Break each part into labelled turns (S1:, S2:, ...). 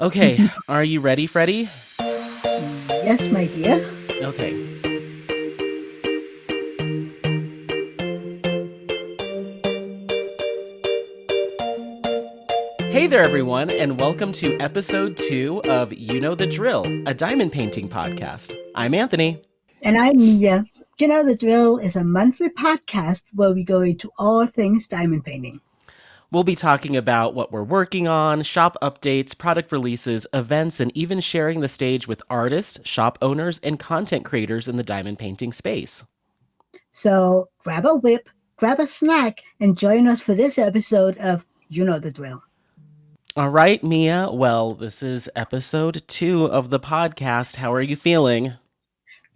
S1: Okay, are you ready, Freddie?
S2: Yes, my dear.
S1: Okay. Hey there, everyone, and welcome to episode 2 of You Know the Drill, a diamond painting podcast. I'm Anthony.
S2: And I'm Mia. You know, the drill is a monthly podcast where we go into all things diamond painting.
S1: We'll be talking about what we're working on, shop updates, product releases, events, and even sharing the stage with artists, shop owners, and content creators in the diamond painting space.
S2: So grab a whip, grab a snack, and join us for this episode of You Know the Drill.
S1: All right, Mia. Well, this is episode 2 of the podcast. How are you feeling?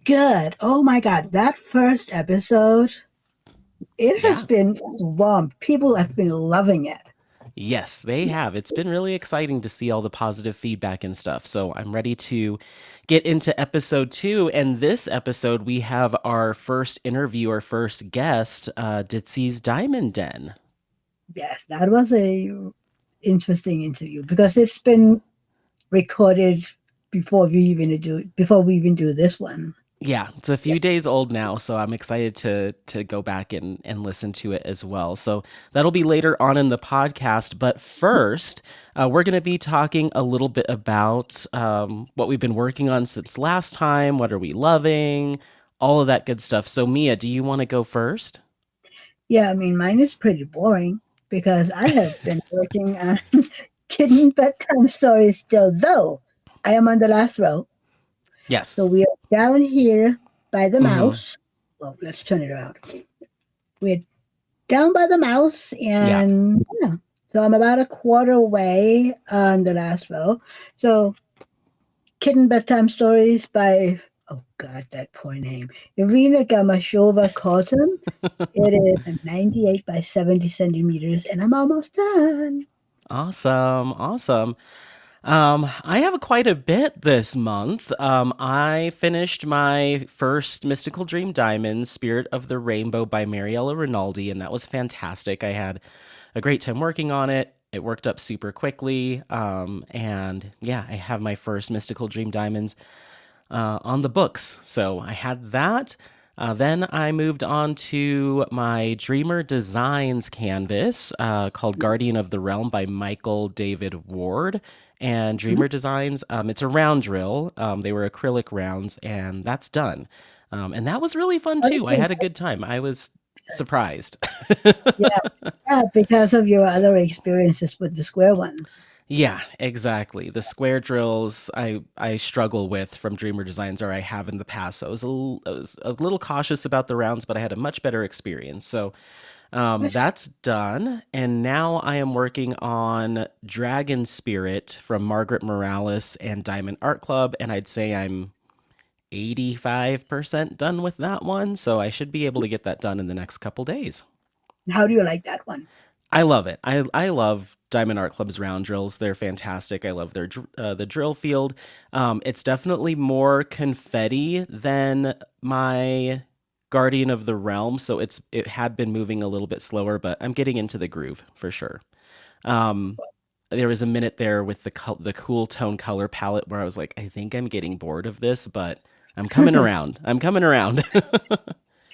S2: Good. Oh my God. That first episode, it has
S1: Yeah.
S2: been warm. People have been loving it.
S1: Yes, they have. It's been really exciting to see all the positive feedback and stuff. So I'm ready to get into episode 2. And this episode, we have our first interview, our first guest, Ditzy's Diamond Den.
S2: Yes, that was a interesting interview because it's been recorded before we even do this one.
S1: Yeah, it's a few days old now, so I'm excited to go back and listen to it as well. So that'll be later on in the podcast. But first, we're going to be talking a little bit about what we've been working on since last time. What are we loving? All of that good stuff. So Mia, do you want to go first?
S2: Yeah, I mean, mine is pretty boring because I have been working on kitten bedtime stories still, though I am on the last row. So
S1: Yes.
S2: we are down here by the
S1: Hmm.
S2: mouse. Well, let's turn it around. We're down by the mouse,
S1: Yeah.
S2: and yeah, so I'm about a quarter away on the last row. So, kitten bedtime stories by, oh God, that poor name, Irina Gamashova Cotton. It is a 98 by 70 centimeters, and I'm almost done.
S1: Awesome. Awesome. I have quite a bit this month. I finished my first Mystical Dream Diamond, Spirit of the Rainbow by Mariella Rinaldi, and that was fantastic. I had a great time working on it. It worked up super quickly. And yeah, I have my first Mystical Dream Diamonds on the books. So I had that. Then I moved on to my Dreamer Designs canvas called Guardian of the Realm by Michael David Ward. And
S2: Mhm.
S1: Dreamer Designs, it's a round drill. They were acrylic rounds, and that's done. And that was really fun too. I
S2: Okay,
S1: had a good time. I was surprised.
S2: yeah, yeah, because of your other experiences with the square ones.
S1: Yeah, exactly. The square drills I struggle with from Dreamer Designs, or I have in the past. So I was a little cautious about the rounds, but I had a much better experience. So
S2: That's
S1: that's done, and now I am working on Dragon Spirit from Margaret Morales and Diamond Art Club, and I'd say I'm 85% done with that one. So I should be able to get that done in the next couple days.
S2: how do you like that one?
S1: I love it. I love Diamond Art Club's round drills. They're fantastic. I love their the drill field. It's definitely more confetti than my Guardian of the Realm, so it had been moving a little bit slower, but I'm getting into the groove for sure. Um, there was a minute there with the cool tone color palette where I was like, I think I'm getting bored of this, but I'm coming around. I'm coming around.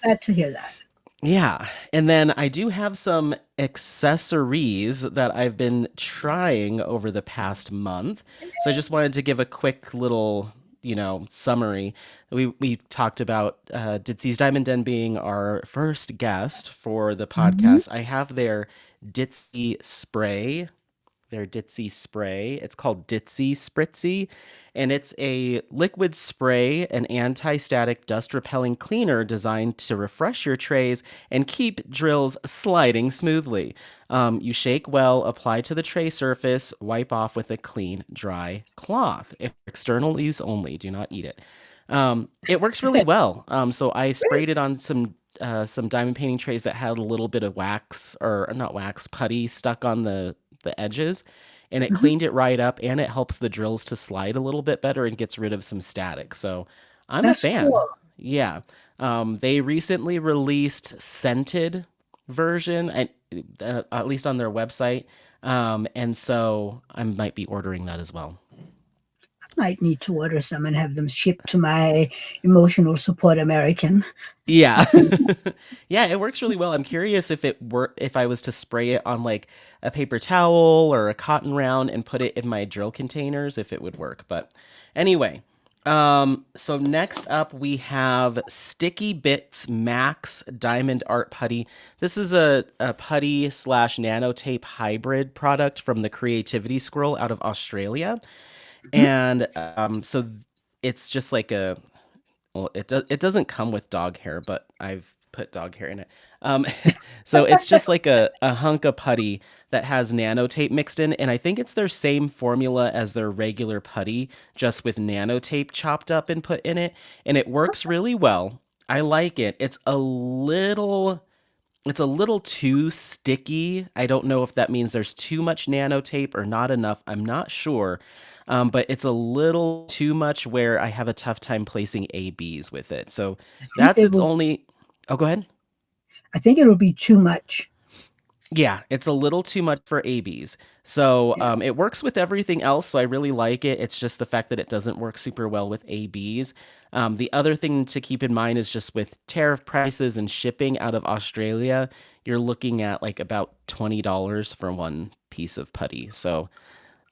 S2: Glad to hear that.
S1: Yeah. And then I do have some accessories that I've been trying over the past month. So I just wanted to give a quick little, summary. We talked about Ditzy's Diamond Den being our first guest for the
S2: Mhm.
S1: podcast. I have Ditzy spray their Ditzy spray. It's called Ditzy Spritzy, and it's a liquid spray, an anti static dust repelling cleaner designed to refresh your trays and keep drills sliding smoothly. You shake well, apply to the tray surface, wipe off with a clean, dry cloth. If external use only, do not eat it. It works really well. So I sprayed it on some diamond painting trays that had a little bit of wax or not wax putty stuck on the edges, and it
S2: Mhm.
S1: cleaned it right up, and it helps the drills to slide a little bit better and gets rid of some static. So I'm a
S2: That's
S1: fan.
S2: cool.
S1: Yeah. They recently released scented version, at least on their website. And so I might be ordering that as well.
S2: Might need to order some and have them shipped to my emotional support American.
S1: Yeah. Yeah, it works really well. I'm curious if I was to spray it on like a paper towel or a cotton round and put it in my drill containers if it would work. But anyway, so next up we have Sticky Bits Max Diamond Art Putty. This is a putty slash nanotape hybrid product from the Creativity Scroll out of Australia.
S2: Mhm.
S1: And so it's just like a well, it doesn't come with dog hair, but I've put dog hair in it. Um, so it's just like a hunk of putty that has nanotape mixed in, and I think it's their same formula as their regular putty, just with nanotape chopped up and put in it, and it works really well. I like it. It's a little too sticky. I don't know if that means there's too much nanotape or not enough. I'm not sure. But it's a little too much where I have a tough time placing ABs with it. So
S2: I think
S1: that's
S2: it
S1: its
S2: will.
S1: only. Oh, go ahead.
S2: I think it'll be too much.
S1: Yeah, it's a little too much for ABs. So
S2: Yeah.
S1: it works with everything else. So I really like it. It's just the fact that it doesn't work super well with ABs. The other thing to keep in mind is just with tariff prices and shipping out of Australia, you're looking at like about $20 for one piece of putty. So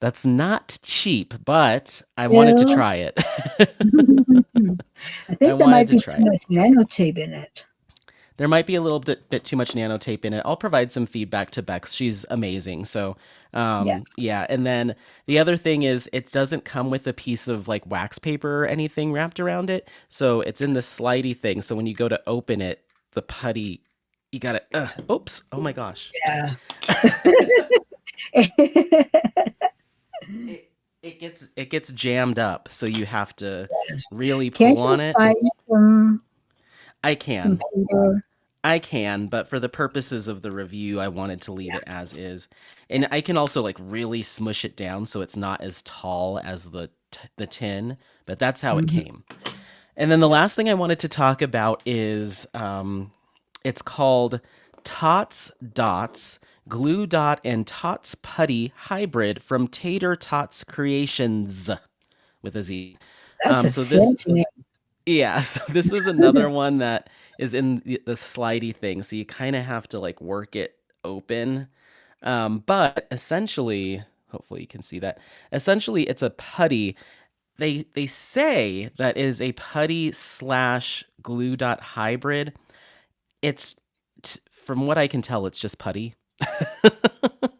S1: that's not cheap, but I wanted to
S2: Still,
S1: try it.
S2: I
S1: I
S2: think there
S1: wanted
S2: might
S1: to
S2: be
S1: try
S2: too
S1: it.
S2: much nanotape in it.
S1: There might be a little bit too much nanotape in it. I'll provide some feedback to Bex. She's amazing. So,
S2: Yeah.
S1: yeah. And then the other thing is, it doesn't come with a piece of like wax paper or anything wrapped around it. So it's in this slidey thing. So when you go to open it, the putty, you gotta, oops. Oh my gosh.
S2: Yeah.
S1: It, it gets jammed up. So you have to really pull
S2: Can't
S1: on
S2: you
S1: it.
S2: find some
S1: I
S2: some
S1: can.
S2: paper?
S1: I can, but for the purposes of the review, I wanted to leave
S2: Yeah.
S1: it as is. And I can also like really smush it down so it's not as tall as the tin, but that's how it
S2: Mhm.
S1: came. And then the
S2: Yep.
S1: last thing I wanted to talk about is it's called Tots Dots Glue Dot and Tots Putty Hybrid from Tater Tots Creations with a Z.
S2: That's a
S1: So this
S2: fancy name.
S1: yeah, so this is another one that is in the slidey thing, so you kind of have to like work it open. But essentially, hopefully you can see that. Essentially, it's a putty. They say that is a putty slash glue dot hybrid. It's from what I can tell, it's just putty.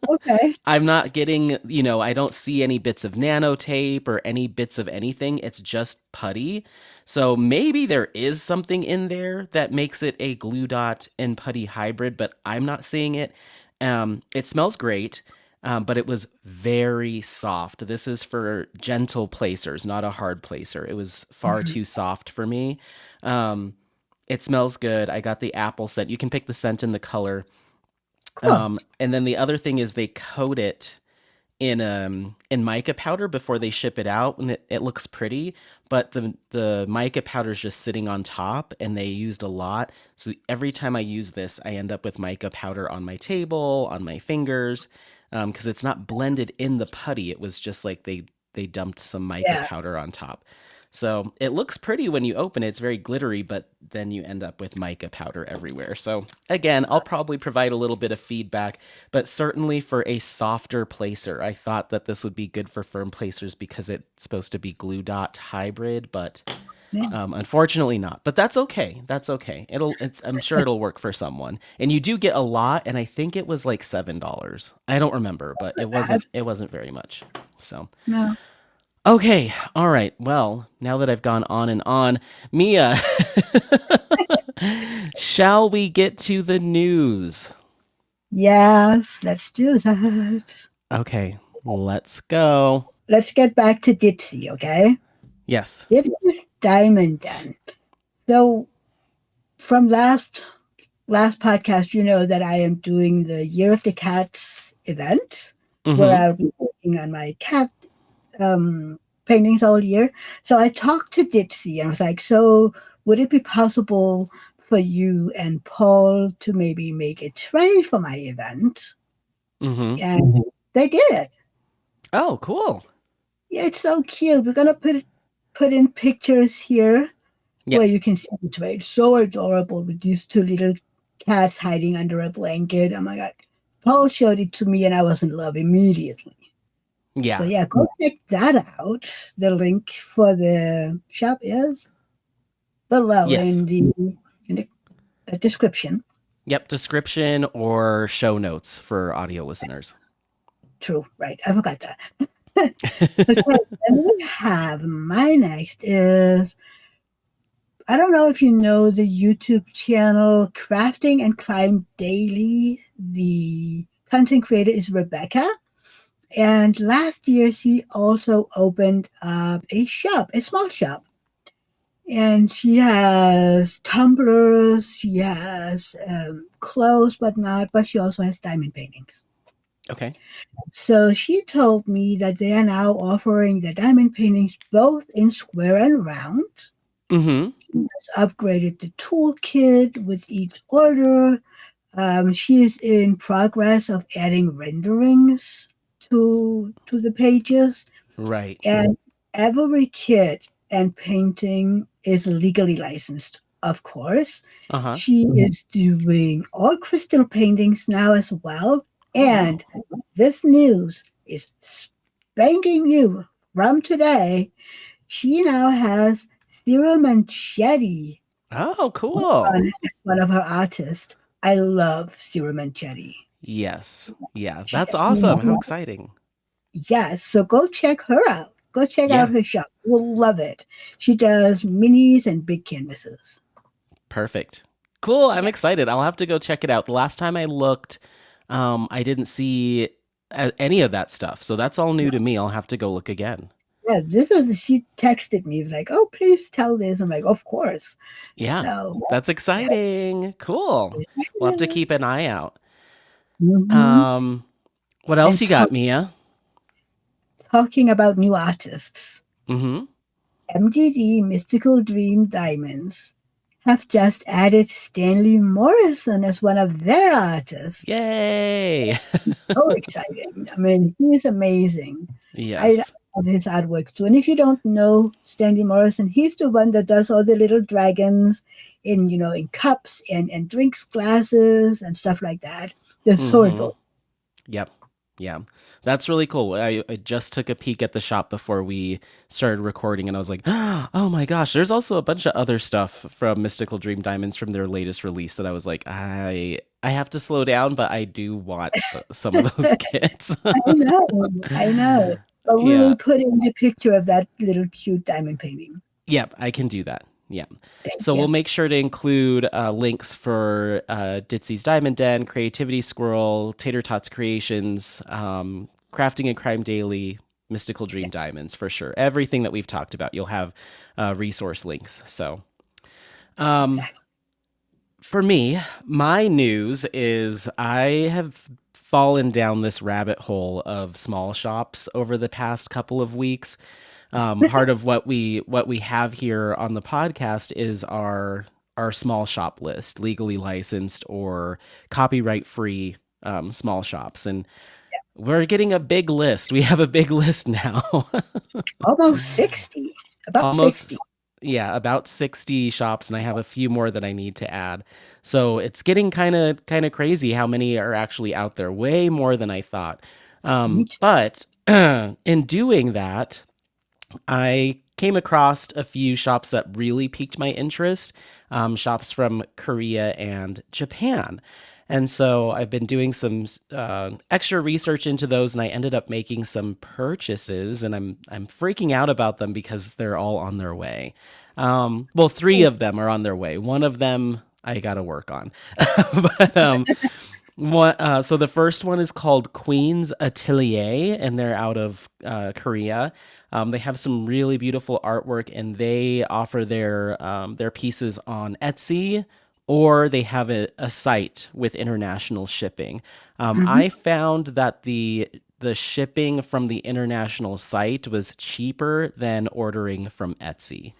S2: Okay.
S1: I'm not getting, I don't see any bits of nanotape or any bits of anything. It's just putty. So maybe there is something in there that makes it a glue dot and putty hybrid, but I'm not seeing it. It smells great, but it was very soft. This is for gentle placers, not a hard placer. It was far
S2: Mhm.
S1: too soft for me. Um, it smells good. I got the apple scent. You can pick the scent and the color.
S2: Cool.
S1: And then the other thing is they coat it in mica powder before they ship it out, and it looks pretty, but the mica powder is just sitting on top, and they used a lot. So every time I use this, I end up with mica powder on my table, on my fingers, because it's not blended in the putty. It was just like they dumped some mica
S2: Yeah.
S1: powder on top. So it looks pretty when you open it. It's very glittery, but then you end up with mica powder everywhere. So again, I'll probably provide a little bit of feedback, but certainly for a softer placer, I thought that this would be good for firm placers because it's supposed to be glue dot hybrid, but
S2: Yeah.
S1: unfortunately not. But that's okay. That's okay. I'm sure it'll work for someone. And you do get a lot, and I think it was like $7. I don't remember, but it
S2: Bad.
S1: wasn't very much. So
S2: No.
S1: okay, all right. Well, now that I've gone on and on, Mia, shall we get to the news?
S2: Yes, let's do that.
S1: Okay, let's go.
S2: Let's get back to Ditzy, okay?
S1: Yes.
S2: Ditzy's Diamond Den. So from last podcast, you know that I am doing the Year of the Cats event where
S1: Mm-hmm.
S2: I'll be working on my cat paintings all year. So I talked to Ditzy and I was like, so would it be possible for you and Paul to maybe make a tray for my event?
S1: Mm-hmm.
S2: And they did.
S1: Oh, cool.
S2: Yeah, it's so cute. We're gonna put in pictures here where
S1: Yep.
S2: you can see it. Right? It's so adorable with these two little cats hiding under a blanket. Oh my god. Paul showed it to me and I was in love immediately. So
S1: Yeah.
S2: yeah, go check that out. The link for the shop is below
S1: Yes.
S2: in the description.
S1: Yep. Description or show notes for audio listeners.
S2: True, right. I forgot that. Okay, then we have my next is I don't know if you know the YouTube channel Crafting and Crime Daily. The content creator is Rebecca. And last year, she also opened up a shop, a small shop. And she has tumblers, she has clothes, but she also has diamond paintings.
S1: Okay.
S2: So she told me that they are now offering the diamond paintings both in square and round.
S1: Mm-hmm.
S2: Has upgraded the toolkit with each order. She is in progress of adding renderings to the pages,
S1: Right.
S2: and every kit and painting is legally licensed, of course.
S1: Uh-huh.
S2: She is doing all crystal paintings now as well.
S1: Oh
S2: And
S1: wow.
S2: this news is spanking new from today. She now has Ciro Manchetti
S1: Oh, cool.
S2: as one of her artists. I love Ciro Manchetti.
S1: Yes. Yeah. That's awesome. How exciting.
S2: Yes, so go check her out. Go check out
S1: Yeah.
S2: her shop. You'll love it. She does minis and big canvases.
S1: Perfect. Cool. I'm
S2: Yeah,
S1: excited. I'll have to go check it out. The last time I looked, I didn't see any of that stuff. So that's all new to me. I'll have to go look again.
S2: yeah. This was she texted me. Was like, "Oh, please tell this." I'm like, "Of course."
S1: Yeah.
S2: So
S1: That's exciting. Cool. We'll have to keep an eye out.
S2: mm-hmm.
S1: Um, what else
S2: And
S1: you got, Mia?
S2: talking about new artists,
S1: Mm-hmm.
S2: MDD Mystical Dream Diamonds have just added Stanley Morrison as one of their artists.
S1: Yay.
S2: So exciting. I mean, he's amazing. I
S1: Yes.
S2: love his artwork too. And if you don't know Stanley Morrison, he's the one that does all the little dragons in cups and drinks glasses and stuff like that. They're so
S1: Mm-hmm.
S2: adorable.
S1: Yep. Yeah. That's really cool. I just took a peek at the shop before we started recording and I was like, oh my gosh, there's also a bunch of other stuff from Mystical Dream Diamonds from their latest release that I was like, I have to slow down, but I do want some of those kits.
S2: I know. But we
S1: Yeah.
S2: will put in the picture of that little cute diamond painting.
S1: Yep, I can do that. Yeah.
S2: Thank
S1: So we'll
S2: you.
S1: make sure to include links for Ditzy's Diamond Den, Creativity Squirrel, Tater Tots Creations, Crafting and Crime Daily, Mystical
S2: Yeah,
S1: Dream Diamonds for sure. Everything that we've talked about, you'll have resource links. So um,
S2: exactly.
S1: for me, my news is I have fallen down this rabbit hole of small shops over the past couple of weeks. Part of what we have here on the podcast is our small shop list, legally licensed or copyright free small shops, and we're getting a big list. We have a big list now.
S2: Almost 60. About 60.
S1: Almost, yeah, about 60 shops, and I have a few more that I need to add. So it's getting kind of crazy how many are actually out there. Way more than I thought.
S2: Me too.
S1: But in doing that, I came across a few shops that really piqued my interest, shops from Korea and Japan. And so I've been doing some extra research into those, and I ended up making some purchases, and I'm freaking out about them because they're all on their way. Well, three of them are on their way. One of them I got to work on, but so the first one is called Queen's Atelier, and they're out of Korea. They have some really beautiful artwork, and they offer their pieces on Etsy, or they have a site with international shipping.
S2: Mhm.
S1: I found that the shipping from the international site was cheaper than ordering from Etsy.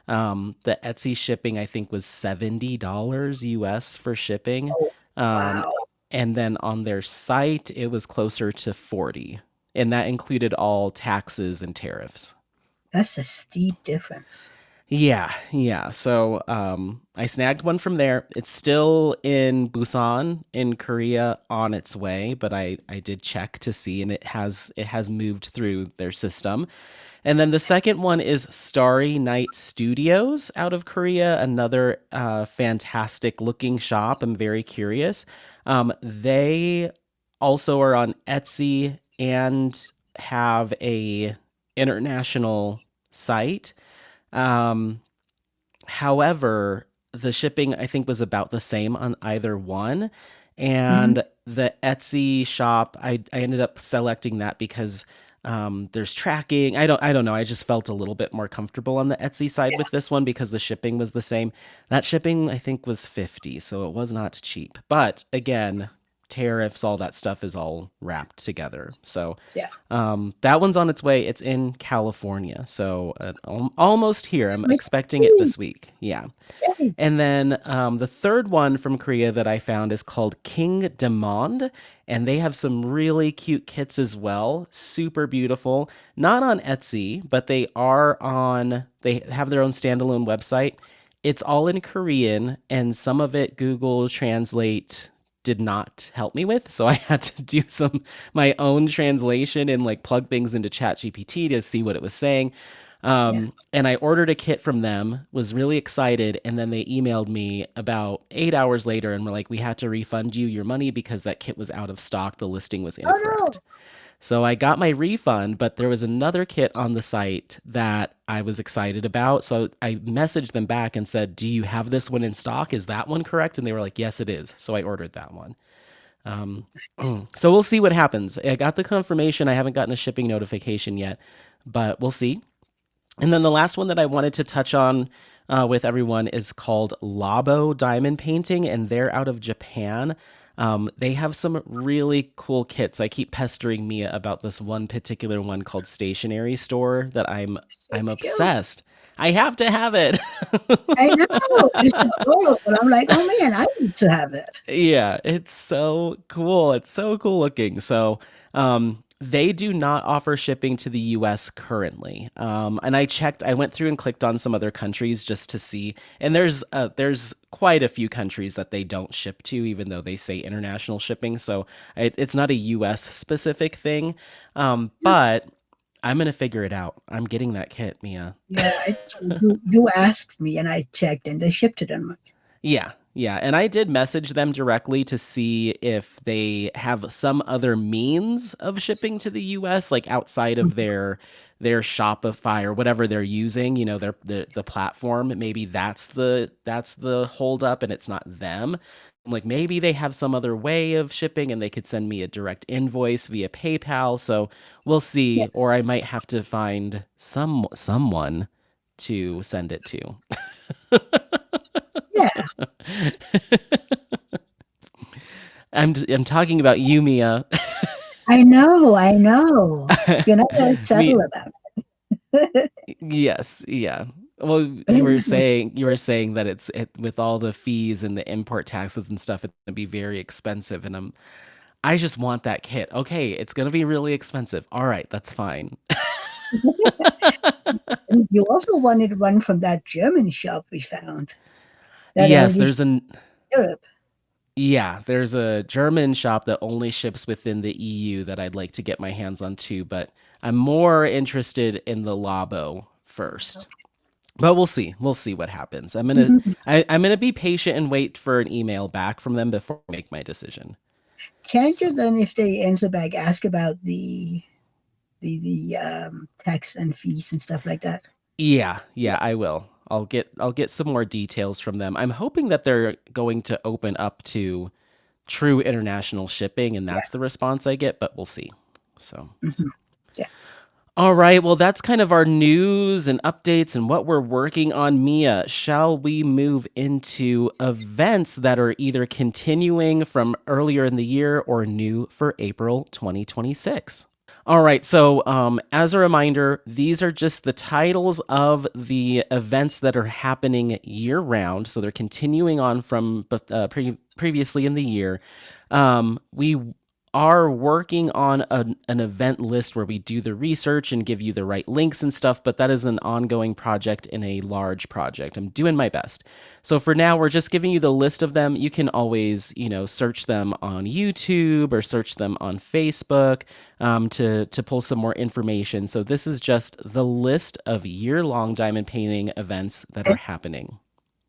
S1: The Etsy shipping I think was $70 US for shipping.
S2: Oh,
S1: Um,
S2: wow.
S1: and then on their site it was closer to 40. and that included all taxes and tariffs.
S2: That's a steep difference.
S1: Yeah, yeah. So I snagged one from there. It's still in Busan in Korea on its way, but I did check to see, and it has moved through their system. And then the second one is Starry Night Studios out of Korea, another fantastic looking shop. I'm very curious. They also are on Etsy and have a international site. Um, However, the shipping I think was about the same on either one.
S2: Mhm.
S1: And the Etsy shop, I ended up selecting that because there's tracking. I don't know. I just felt a little bit more comfortable on the Etsy side
S2: Yeah.
S1: with this one because the shipping was the same. That shipping I think was 50, so it was not cheap. But again, tariffs, all that stuff is all wrapped together. So
S2: Yeah.
S1: that one's on its way. It's in California, so almost here. I'm
S2: Like,
S1: expecting it
S2: "Ooh,
S1: this week. Yeah.
S2: yay."
S1: And then the third one from Korea that I found is called King Demande, and they have some really cute kits as well. Super beautiful. Not on Etsy, but they are on. They have their own standalone website. It's all in Korean, and some of it Google Translate did not help me with, so I had to do some my own translation and like plug things into ChatGPT to see what it was saying.
S2: Yeah.
S1: And I ordered a kit from them, was really excited, and then they emailed me about 8 hours later and were like, "We had to refund you your money because that kit was out of stock. The listing was
S2: Oh,
S1: incorrect."
S2: no.
S1: So I got my refund, but there was another kit on the site that I was excited about. So I messaged them back and said, "Do you have this one in stock? Is that one correct?" And they were like, "Yes, it is." So I ordered that one. Um, so we'll see what happens. I got the confirmation. I haven't gotten a shipping notification yet, but we'll see. And then the last one that I wanted to touch on with everyone is called Labo Diamond Painting, and they're out of Japan. They have some really cool kits. I keep pestering Mia about this one particular one called Stationery Store that
S2: So
S1: I'm
S2: cute.
S1: obsessed. I have to have it.
S2: I know. It's adorable. I'm like, "Oh, man, I need to have it."
S1: Yeah, it's so cool. It's so cool looking. So, they do not offer shipping to the US currently. And I checked, I went through and clicked on some other countries just to see. And there's quite a few countries that they don't ship to, even though they say international shipping. So it's not a US specific thing. But I'm going to figure it out. I'm getting that kit, Mia.
S2: Yeah, you asked me, and I checked, and they shipped it in.
S1: Yeah, yeah. And I did message them directly to see if they have some other means of shipping to the US, like outside of their Shopify or whatever they're using, the platform. Maybe that's the holdup and it's not them. I'm like, maybe they have some other way of shipping and they could send me a direct invoice via PayPal. So we'll see.
S2: Yes.
S1: Or I might have to find someone to send it to.
S2: Yeah.
S1: I'm talking about you, Mia.
S2: I know, I know. You're not very
S1: Me,
S2: subtle about it.
S1: yes, yeah. Well, you were saying that with all the fees and the import taxes and stuff, it's gonna be very expensive, and I just want that kit. Okay, it's gonna be really expensive. All right, that's fine.
S2: And you also wanted one from that German shop we found that
S1: Yes,
S2: only
S1: there's
S2: ships
S1: an
S2: in Europe.
S1: yeah, there's a German shop that only ships within the EU that I'd like to get my hands on too, but I'm more interested in the Labo first. But we'll see. We'll see what happens.
S2: Mhm.
S1: I'm gonna be patient and wait for an email back from them before I make my decision.
S2: Can't you
S1: So
S2: then, if they answer back, ask about the tax and fees and stuff like that?
S1: yeah, yeah, I will. I'll get some more details from them. I'm hoping that they're going to open up to true international shipping, and
S2: Yeah.
S1: that's the response I get. But we'll see. So.
S2: Mhm. Yeah.
S1: All right, well, that's kind of our news and updates and what we're working on. Mia, shall we move into events that are either continuing from earlier in the year or new for April 2026? All right, so as a reminder, these are just the titles of the events that are happening year round. So they're continuing on from previously in the year. We are working on an event list where we do the research and give you the right links and stuff, but that is an ongoing project in a large project. I'm doing my best. So for now, we're just giving you the list of them. You can always, search them on YouTube or search them on Facebook to pull some more information. So this is just the list of year-long diamond painting events that are happening.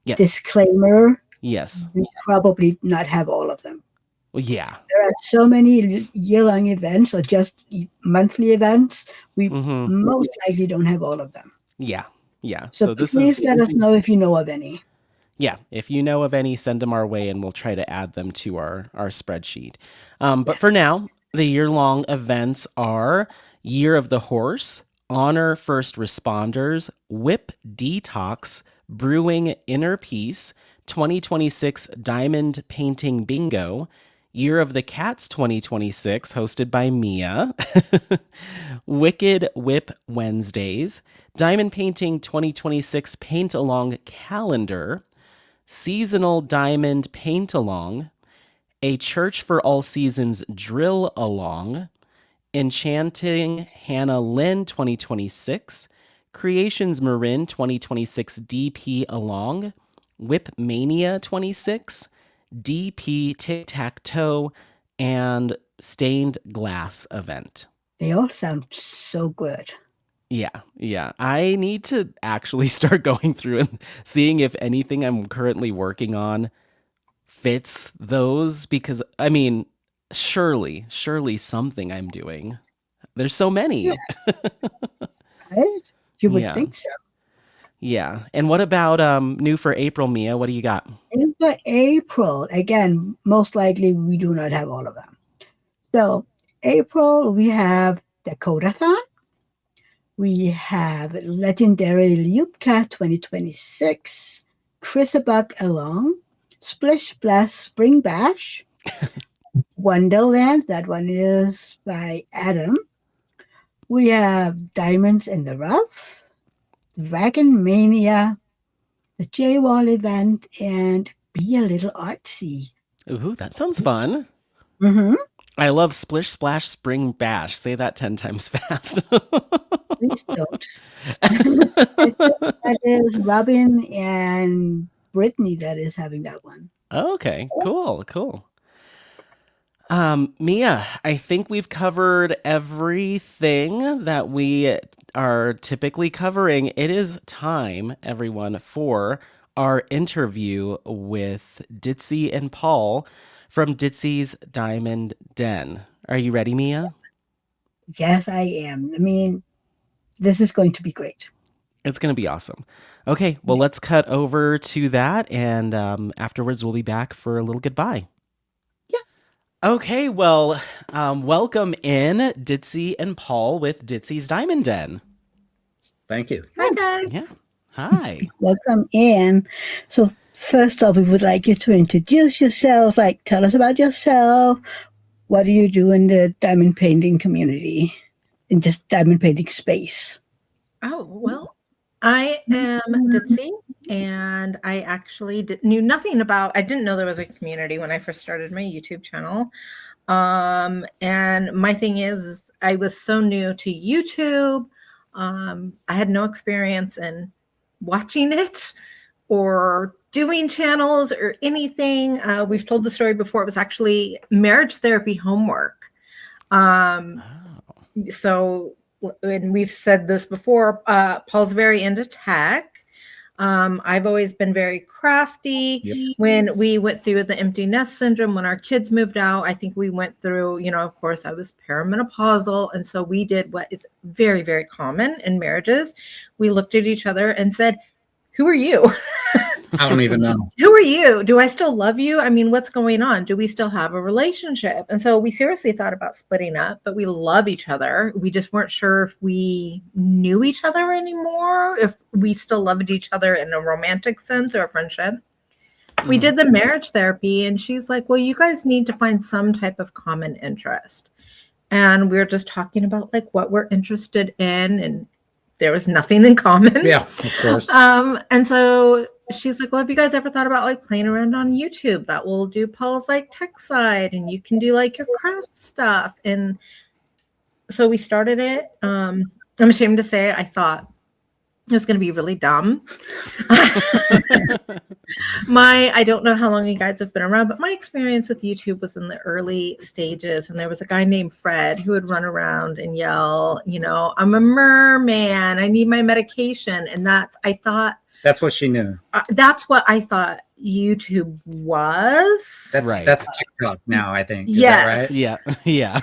S1: Yes.
S2: Disclaimer,
S1: Yes.
S2: we probably not have all of them.
S1: Well, yeah.
S2: There are so many year-long events or just monthly events. We most likely don't have all of them.
S1: Yeah. Yeah.
S2: So please let us know if you know of any.
S1: Yeah, if you know of any, send them our way and we'll try to add them to our spreadsheet. But for now, the year-long events are Year of the Horse, Honor First Responders, Whip Detox, Brewing Inner Peace, 2026 Diamond Painting Bingo, Year of the Cats 2026, hosted by Mia, Wicked Whip Wednesdays, Diamond Painting 2026 Paint Along Calendar, Seasonal Diamond Paint Along, A Church for All Seasons Drill Along, Enchanting Hannah Lynn 2026, Creations Marin 2026 DP Along, Whip Mania 26, DP Tic Tac Toe, and Stained Glass event.
S2: They all sound so good.
S1: Yeah. I need to actually start going through and seeing if anything I'm currently working on fits those, because I mean, surely something I'm doing. There's so many.
S2: Yeah. Right? You would
S1: Yeah.
S2: think so.
S1: Yeah. And what about new for April, Mia? What do you got?
S2: In for April, again, most likely we do not have all of them. So April, we have Dakotathon. We have Legendary Loopcast 2026, Chrisabuck Along, Splish Splash Spring Bash, Wonderland, that one is by Adam. We have Diamonds in the Rough, Dragon Mania, the J-Wall event, and Be a Little Artsy.
S1: Ooh, that sounds fun.
S2: Mm-hmm.
S1: I love Splish Splash Spring Bash. Say that 10 times fast.
S2: Please don't. That is Robin and Brittany that is having that one.
S1: Okay, cool. Mia, I think we've covered everything that we are typically covering. It is time, everyone, for our interview with Ditzy and Paul from Ditzy's Diamond Den. Are you ready, Mia?
S2: Yes, I am. I mean, this is going to be great.
S1: It's going to be awesome. Okay, well, let's cut over to that, and afterwards we'll be back for a little goodbye.
S2: Yeah.
S1: Okay, well, welcome in Ditzy and Paul with Ditzy's Diamond Den.
S3: Thank you.
S4: Hi, guys.
S1: Yeah. Hi.
S2: Welcome in. So first off, we would like you to introduce yourselves, like tell us about yourself. What do you do in the diamond painting community, in just diamond painting space?
S4: Oh, well, I am Ditzy, and I actually knew nothing about, I didn't know there was a community when I first started my YouTube channel. And my thing is I was so new to YouTube. I had no experience in watching it or doing channels or anything. We've told the story before. It was actually marriage therapy homework. So, and we've said this before, Paul's very into tech. I've always been very crafty.
S3: Yep.
S4: When we went through the empty nest syndrome, when our kids moved out, I think we went through, of course I was perimenopausal. And so we did what is very, very common in marriages. We looked at each other and said, who are you?
S3: I don't even know.
S4: Who are you? Do I still love you? I mean, what's going on? Do we still have a relationship? And so we seriously thought about splitting up, but we love each other. We just weren't sure if we knew each other anymore, if we still loved each other in a romantic sense or a friendship. Mm-hmm. We did the marriage therapy, and she's like, well, you guys need to find some type of common interest. And we were just talking about like what we're interested in, and there was nothing in common.
S3: Yeah, of course.
S4: And so she's like, well, have you guys ever thought about like playing around on YouTube? That will do Paul's like tech side, and you can do like your craft stuff. And so we started it. I'm ashamed to say I thought it was going to be really dumb. I don't know how long you guys have been around, but my experience with YouTube was in the early stages. And there was a guy named Fred who would run around and yell, I'm a merman. I need my medication. And that's
S3: what she knew.
S4: That's what I thought YouTube was.
S3: That's
S1: Right.
S3: That's TikTok now, I think. Is
S4: Yes.
S3: that right?
S1: Yeah.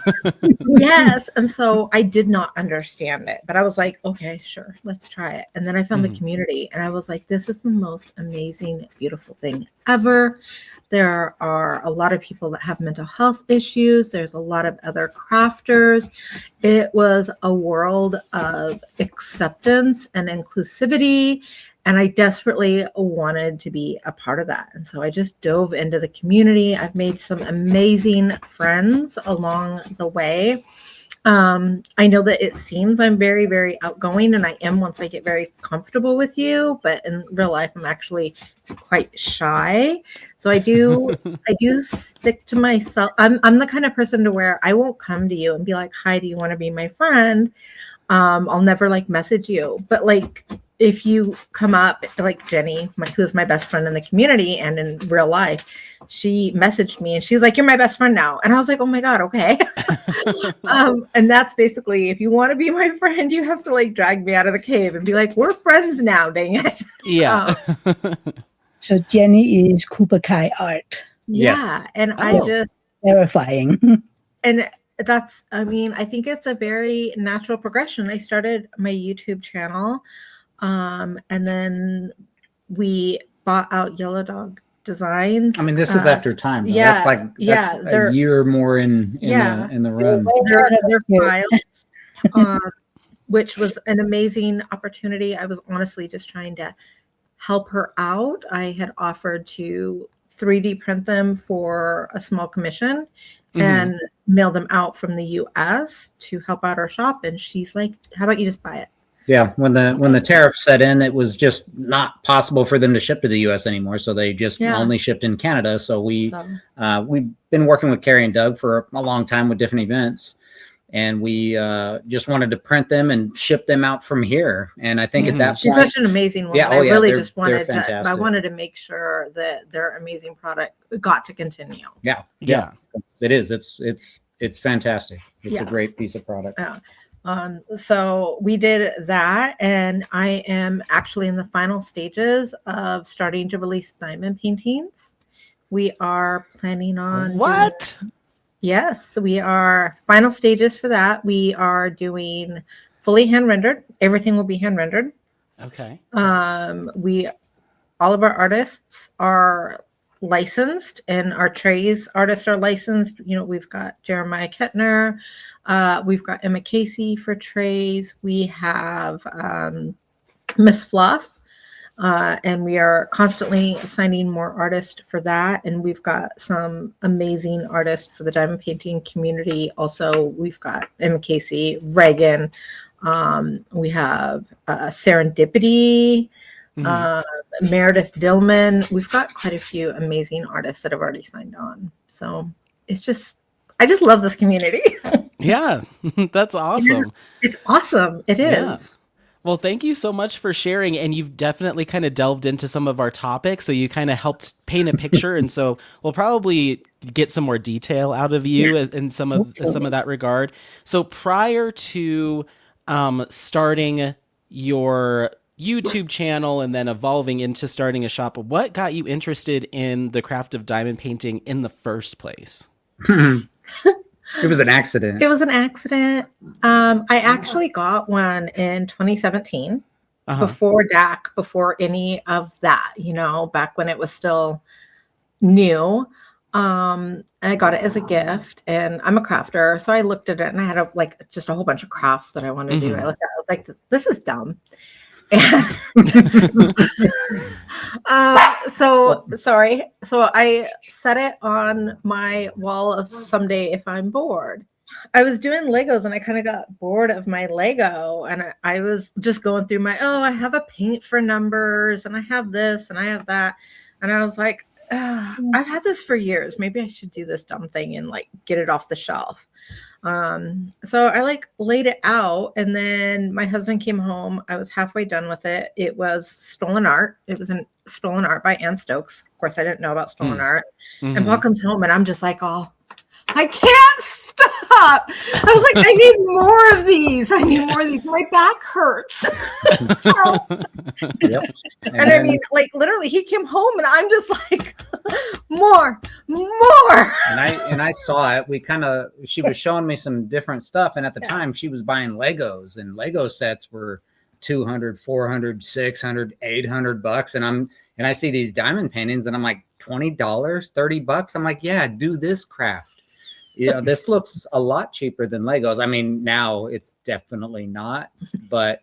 S4: Yes. And so I did not understand it, but I was like, okay, sure, let's try it. And then I found the community and I was like, this is the most amazing, beautiful thing ever. There are a lot of people that have mental health issues. There's a lot of other crafters. It was a world of acceptance and inclusivity. And I desperately wanted to be a part of that. And so I just dove into the community. I've made some amazing friends along the way. I know that it seems I'm very, very outgoing, and I am once I get very comfortable with you, but in real life, I'm actually quite shy. So I do stick to myself. I'm the kind of person to where I won't come to you and be like, hi, do you want to be my friend? I'll never like message you, but like, if you come up, like Jenny, who's my best friend in the community and in real life, she messaged me and she's like, you're my best friend now. And I was like, oh my God, okay. And that's basically, if you want to be my friend, you have to like drag me out of the cave and be like, we're friends now, dang it.
S1: Yeah.
S2: So Jenny is Klippel-Feil art.
S3: Yes.
S4: Yeah. And
S1: Oh.
S4: I just,
S2: Terrifying.
S4: and that's, I mean, I think it's a very natural progression. I started my YouTube channel. And then we bought out Yellow Dog Designs.
S3: I mean, this is after time. Though.
S4: yeah,
S3: That's
S4: they're-
S3: a year more in the run.
S4: Their files, which was an amazing opportunity. I was honestly just trying to help her out. I had offered to 3D print them for a small commission and mail them out from the US to help out our shop. And she's like, how about you just buy it?
S3: Yeah, when the tariff set in, it was just not possible for them to ship to the U.S. anymore. So they just only shipped in Canada. So we've been working with Carrie and Doug for a long time with different events, and we just wanted to print them and ship them out from here. And I think at that
S4: she's
S3: point,
S4: such an amazing woman.
S3: Yeah,
S4: I really
S3: they're
S4: just wanted
S3: fantastic.
S4: I wanted to make sure that their amazing product got to continue.
S3: Yeah, it is. It's fantastic. It's a great piece of product.
S4: Yeah. So we did that, and I am actually in the final stages of starting to release diamond paintings. We are planning on
S1: What?
S4: Yes, we are final stages for that. We are doing fully hand rendered. Everything will be hand rendered.
S1: Okay.
S4: All of our artists are licensed, and our trays artists are licensed. We've got Jeremiah Kettner, we've got Emma Casey for trays. We have Miss Fluff, and we are constantly signing more artists for that. And we've got some amazing artists for the diamond painting community. Also, we've got Emma Casey, Reagan. We have Serendipity. Meredith Dillman. We've got quite a few amazing artists that have already signed on. So I just love this community.
S1: Yeah, that's awesome.
S4: It's awesome. It is.
S1: Yeah. Well, thank you so much for sharing. And you've definitely kind of delved into some of our topics. So you kind of helped paint a picture. And so we'll probably get some more detail out of you in some of that regard. So prior to starting your YouTube channel and then evolving into starting a shop, what got you interested in the craft of diamond painting in the first place?
S3: It was an accident.
S4: It was an accident. I actually got one in 2017 before DAC, before any of that, back when it was still new. I got it as a gift, and I'm a crafter. So I looked at it and I had just a whole bunch of crafts that I wanted to do. I looked at it, I was like, this is dumb. So sorry. So I set it on my wall of someday if I'm bored. I was doing Legos and I kind of got bored of my Lego, and I was just going through I have a paint for numbers and I have this and I have that. And I was like, I've had this for years. Maybe I should do this dumb thing and like get it off the shelf. So I like laid it out, and then my husband came home. I was halfway done with it. It was stolen art. It was stolen art by Ann Stokes. Of course, I didn't know about stolen art. And Paul comes home and I'm just like, I can't stop. I was like, I need more of these. I need more of these. My back hurts.
S3: Yep.
S4: And I mean, like literally, he came home and I'm just like, more.
S3: And I saw it. She was showing me some different stuff. And at the time she was buying Legos, and Lego sets were $200, $400, $600, $800. And I see these diamond paintings and I'm like, $20, $30. I'm like, yeah, do this craft. Yeah, this looks a lot cheaper than Legos. I mean, now it's definitely not, but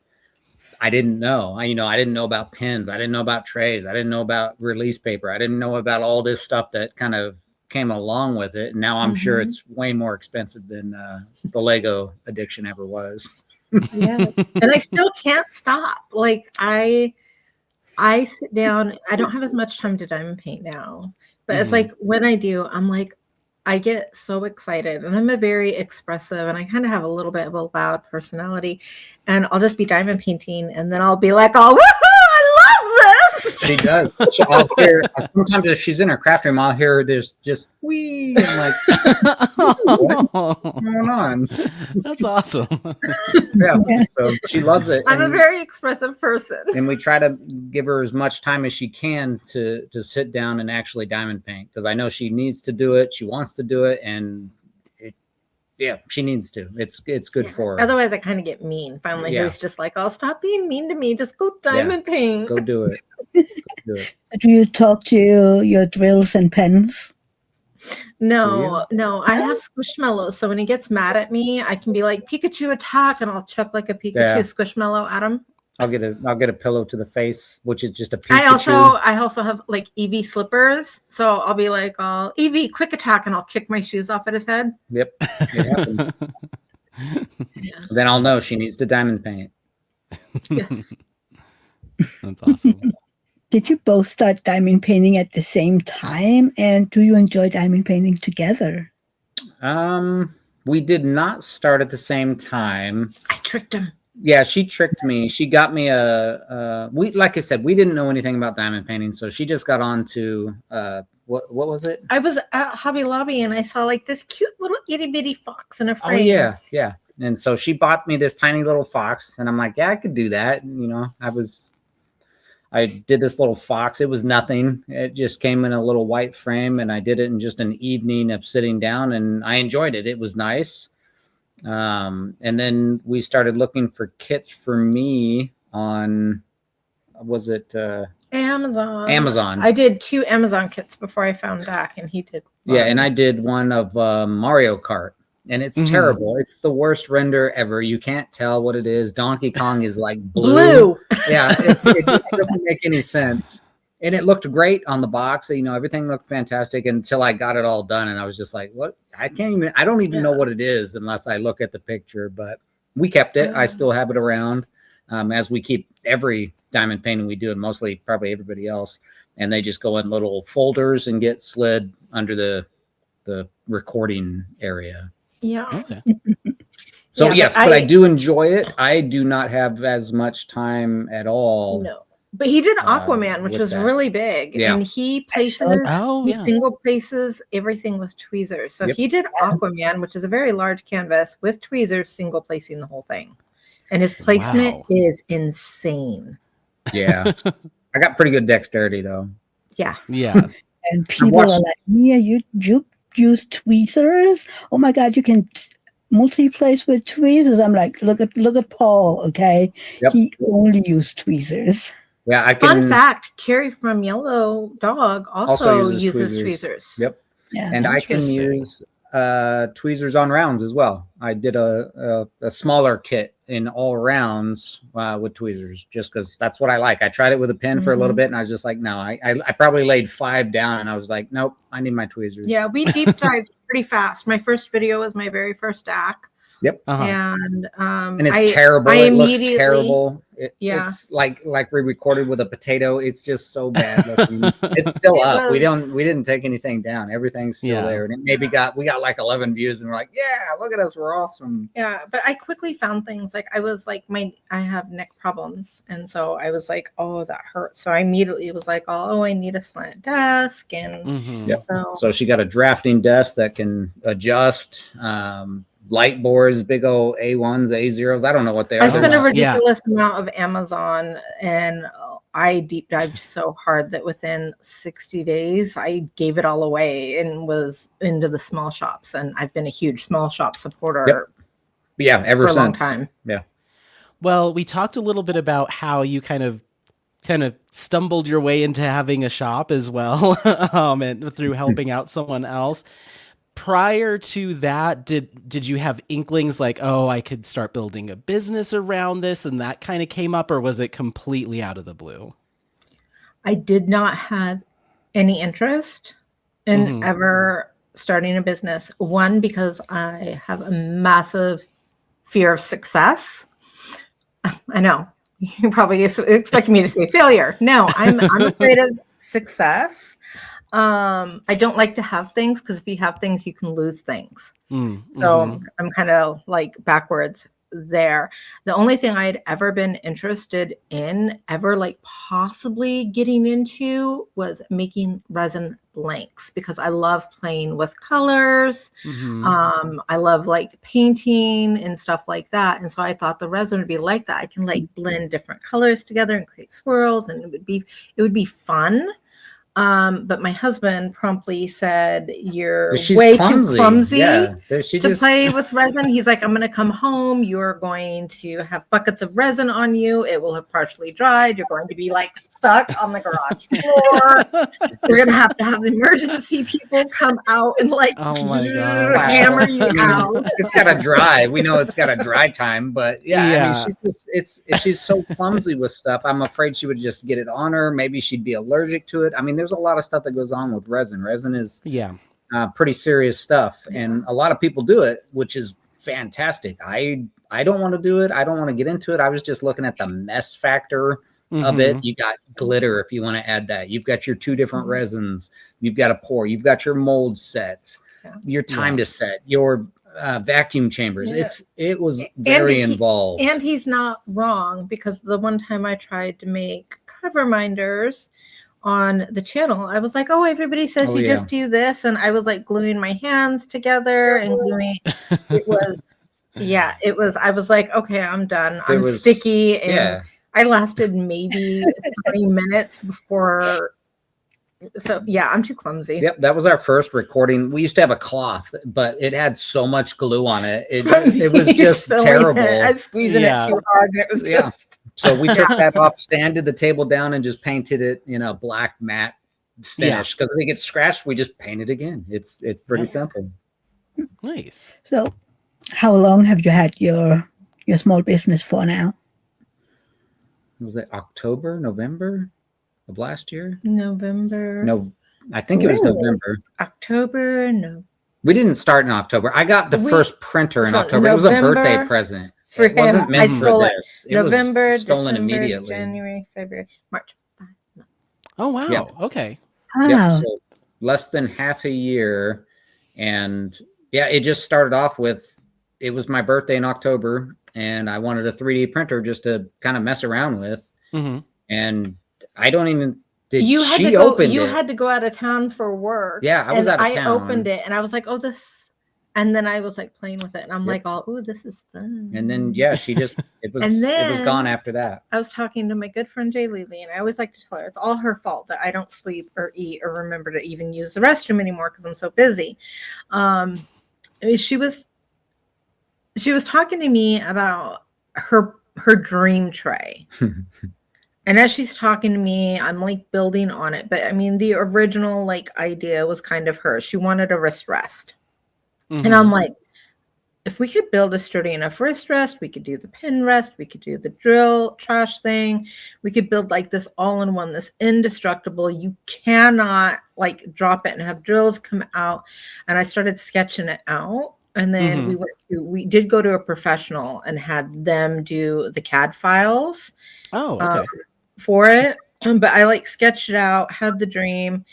S3: I didn't know. I didn't know about pins. I didn't know about trays. I didn't know about release paper. I didn't know about all this stuff that kind of came along with it. And now I'm sure it's way more expensive than the Lego addiction ever was.
S4: Yes. And I still can't stop. Like I sit down. I don't have as much time to diamond paint now, but it's like when I do, I'm like, I get so excited, and I'm a very expressive, and I kind of have a little bit of a loud personality, and I'll just be diamond painting, and then I'll be like, oh, woohoo, I love this.
S3: She does. I'll hear, sometimes if she's in her craft room, I'll hear her just wee. I'm like, what's going on?
S1: That's awesome.
S3: Yeah. So she loves it.
S4: I'm a very expressive person.
S3: And we try to give her as much time as she can to sit down and actually diamond paint, because I know she needs to do it. She wants to do it. And she needs to. It's good for her.
S4: Otherwise, I kind of get mean. Finally, he's just like, "I'll stop being mean to me. Just go diamond paint.
S3: Go do it."
S2: Do you talk to your drills and pens?
S4: No. I have Squishmallows. So when he gets mad at me, I can be like, Pikachu attack, and I'll chuck like a Pikachu Squishmallow at him.
S3: I'll get a pillow to the face, which is just a Pikachu.
S4: I also have like Eevee slippers. So I'll be like, Eevee, quick attack, and I'll kick my shoes off at his head.
S3: Yep. It happens. Then I'll know she needs the diamond paint.
S4: Yes.
S1: That's awesome.
S2: Did you both start diamond painting at the same time? And do you enjoy diamond painting together?
S3: We did not start at the same time.
S4: I tricked him.
S3: Yeah, she tricked me. She got me like I said, we didn't know anything about diamond painting, so she just got on to what was it?
S4: I was at Hobby Lobby and I saw like this cute little itty bitty fox in a frame.
S3: Oh yeah. And so she bought me this tiny little fox, and I'm like, yeah, I could do that. I did this little fox. It was nothing. It just came in a little white frame, and I did it in just an evening of sitting down, and I enjoyed it. It was nice. And then we started looking for kits for me on, was it Amazon?
S4: I did 2 Amazon kits before I found Dak, and he did one.
S3: Yeah, and I did one of Mario Kart, and it's terrible. It's the worst render ever. You can't tell what it is. Donkey Kong is like blue. Yeah, it just doesn't make any sense. And it looked great on the box. Everything looked fantastic until I got it all done. And I was just like, what? I don't even know what it is unless I look at the picture. But we kept it. I still have it around, as we keep every diamond painting we do, and mostly probably everybody else. And they just go in little folders and get slid under the recording area.
S4: Yeah.
S1: Okay.
S3: So yes, but I do enjoy it. I do not have as much time at all.
S4: No. But he did Aquaman, which was really big.
S3: Yeah.
S4: And he places, single places everything with tweezers. So he did Aquaman, which is a very large canvas with tweezers, single placing the whole thing. And his placement is insane.
S3: Yeah. I got pretty good dexterity, though.
S4: Yeah.
S1: Yeah.
S2: And people are like, Mia, you use tweezers? Oh my God, you can multi-place with tweezers. I'm like, look at Paul, okay? Yep. He only used tweezers.
S3: Yeah, I can.
S4: Fun fact: Carrie from Yellow Dog also uses tweezers.
S3: Yep. Yeah. And I can use tweezers on rounds as well. I did a smaller kit in all rounds with tweezers, just because that's what I like. I tried it with a pen for a little bit, and I was just like, no. I probably laid 5 down, and I was like, nope, I need my tweezers.
S4: Yeah, we deep dived pretty fast. My first video was my very first DAC.
S3: Yep.
S4: And
S3: it's terrible. It looks terrible.
S4: Yeah.
S3: It's like we recorded with a potato. It's just so bad looking. It's still up. We didn't take anything down. Everything's still there. And it we got like 11 views and we're like, yeah, look at us, we're awesome.
S4: Yeah, but I quickly found things like I have neck problems, and so I was like, oh, that hurts. So I immediately was like, oh, I need a slant desk, and
S3: so she got a drafting desk that can adjust. Light boards, big old A1s, A0s. I don't know what they are.
S4: I spent a ridiculous amount of Amazon, and I deep dived so hard that within 60 days, I gave it all away and was into the small shops. And I've been a huge small shop supporter.
S3: Yeah, ever since.
S4: A long time.
S3: Yeah.
S1: Well, we talked a little bit about how you kind of stumbled your way into having a shop as well, and through helping out someone else. Prior to that, did you have inklings like, oh, I could start building a business around this, and that kind of came up, or was it completely out of the blue?
S4: I did not have any interest in ever starting a business. One, because I have a massive fear of success. I know you probably expect me to say failure. No, I'm afraid of success. I don't like to have things, because if you have things, you can lose things. So I'm kind of like backwards there. The only thing I'd ever been interested in, ever like possibly getting into, was making resin blanks, because I love playing with colors. I love like painting and stuff like that. And so I thought the resin would be like that. I can like blend different colors together and create swirls, and it would be fun. But my husband promptly said, you're way too clumsy to play with resin. He's like, I'm going to come home. You're going to have buckets of resin on you. It will have partially dried. You're going to be like stuck on the garage floor. We're going to have the emergency people come out and like hammer you out.
S3: It's got to dry. We know it's got a dry time, but I mean, she's so clumsy with stuff. I'm afraid she would just get it on her. Maybe she'd be allergic to it. I mean, there's a lot of stuff that goes on with resin. Resin is pretty serious stuff, and a lot of people do it, which is fantastic. I don't want to do it. I don't want to get into it. I was just looking at the mess factor of it. You got glitter if you want to add that. You've got your 2 different resins. You've got to pour. You've got your mold sets. Your time to set. Your vacuum chambers. It was very involved.
S4: And he's not wrong, because the one time I tried to make cover minders on the channel, I was like, oh, everybody says you just do this, and I was like gluing my hands together and gluing. It was I was like, okay, I'm done. I'm sticky, and I lasted maybe 20 minutes before. So I'm too clumsy.
S3: Yep, that was our first recording. We used to have a cloth, but it had so much glue on it. It was just terrible.
S4: I was squeezing it too hard, and it was just.
S3: So we took that off, sanded the table down, and just painted it, black matte finish. Because if it gets scratched, we just paint it again. It's pretty simple.
S1: Nice.
S2: So, how long have you had your small business for now?
S3: Was it October, November of last year?
S4: November.
S3: No, I think it was November.
S4: October. No.
S3: We didn't start in October. I got the first printer in October. It was a birthday present.
S4: For
S3: it wasn't
S4: him,
S3: meant
S4: I stole
S3: for this. It
S4: November,
S3: was stolen
S4: December,
S3: immediately.
S4: January, February, March. 5 months.
S1: Oh wow!
S3: Yep.
S1: Okay.
S3: So less than half a year, and it just started off with. It was my birthday in October, and I wanted a 3D printer just to kind of mess around with. And I don't even.
S4: You had to go out of town for work.
S3: Yeah, I was out of town.
S4: I opened it, and I was like, "Oh, this." And then I was like playing with it, and I'm like, "Oh, this is fun."
S3: And then she just it was gone after that.
S4: I was talking to my good friend Jay Lily, and I always like to tell her it's all her fault that I don't sleep or eat or remember to even use the restroom anymore because I'm so busy. She was talking to me about her dream tray. And as she's talking to me, I'm like building on it. But I mean, the original idea was kind of hers. She wanted a wrist rest. And I'm like, if we could build a sturdy enough wrist rest, we could do the pin rest, we could do the drill trash thing. We could build like this all-in-one, this indestructible. You cannot like drop it and have drills come out. And I started sketching it out. And then we did go to a professional and had them do the CAD files for it. But I like sketched it out, had the dream.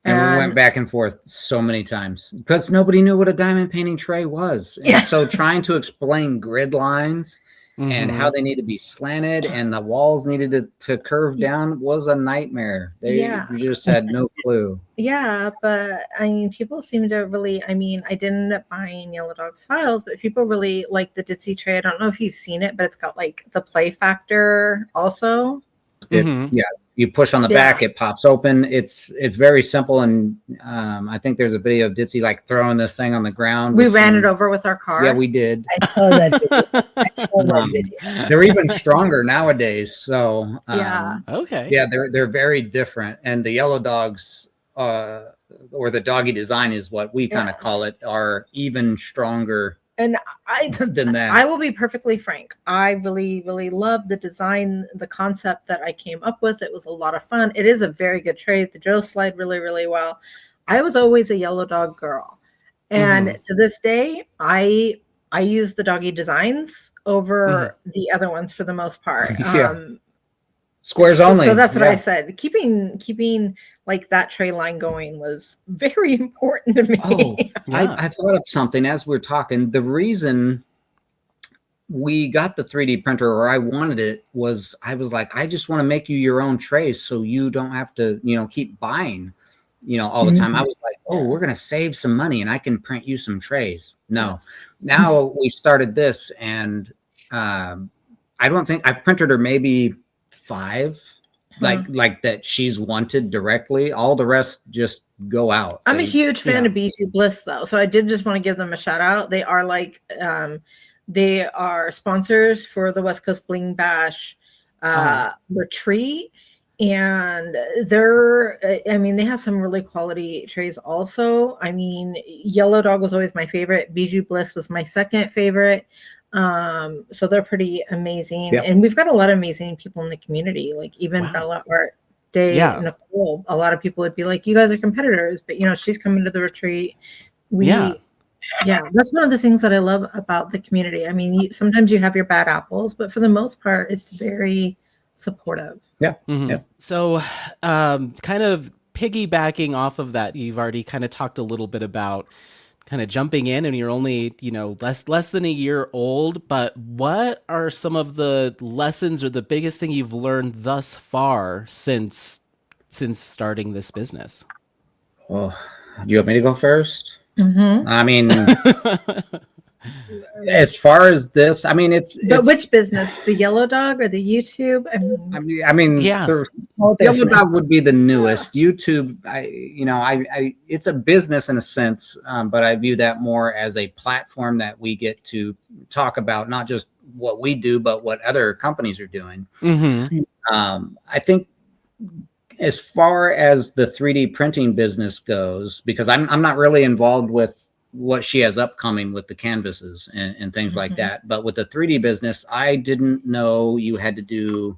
S3: And we went back and forth so many times because nobody knew what a diamond painting tray was. And so trying to explain grid lines and how they need to be slanted and the walls needed to curve down was a nightmare. They just had no clue.
S4: Yeah, but I mean, people seem to really, I mean, I didn't end up buying Yellow Dog's files, but people really like the Ditzy tray. I don't know if you've seen it, but it's got like the play factor also.
S3: You push on the back, it pops open. It's very simple, and I think there's a video of Ditzy like throwing this thing on the ground.
S4: We ran it over with our car.
S3: Yeah, we did.
S2: I saw that video.
S3: They're even stronger nowadays. So they're very different. And the Yellow Dogs, or the doggy design is what we kind of call it, are even stronger.
S4: And
S3: than that.
S4: I will be perfectly frank. I really, really love the design, the concept that I came up with. It was a lot of fun. It is a very good tray. The drills slide really, really well. I was always a Yellow Dog girl. And to this day, I use the doggy designs over the other ones for the most part.
S3: Squares only.
S4: So that's what I said. Keeping like that tray line going was very important to me.
S3: I thought of something as we're talking. The reason we got the 3D printer, or I wanted it, was I was like, I just want to make you your own trays so you don't have to, keep buying, all the time. I was like, we're going to save some money and I can print you some trays. No. Now we started this, and I don't think I've printed her maybe 5 like that she's wanted directly. All the rest just go out.
S4: I'm a huge fan of Bijou Bliss though, so I did just want to give them a shout out. They are like they are sponsors for the West Coast Bling Bash retreat, and they have some really quality trays also. I mean, Yellow Dog was always my favorite. Bijou Bliss was my second favorite. So they're pretty amazing. And we've got a lot of amazing people in the community, like even Bella Art Day, Nicole. A lot of people would be like, you guys are competitors, but she's coming to the retreat. That's one of the things that I love about the community. I mean, sometimes you have your bad apples, but for the most part, it's very supportive.
S1: So kind of piggybacking off of that, you've already kind of talked a little bit about kind of jumping in, and you're only, less than a year old, but what are some of the lessons or the biggest thing you've learned thus far since starting this business?
S3: Oh, do you want me to go first? I mean, as far as this, I mean, it's
S4: which business, the Yellow Dog or the YouTube?
S3: I mean, the Yellow Dog would be the newest. YouTube, it's a business in a sense, but I view that more as a platform that we get to talk about not just what we do, but what other companies are doing. I think as far as the 3D printing business goes, because I'm not really involved with what she has upcoming with the canvases and things like that. But with the 3D business, I didn't know you had to do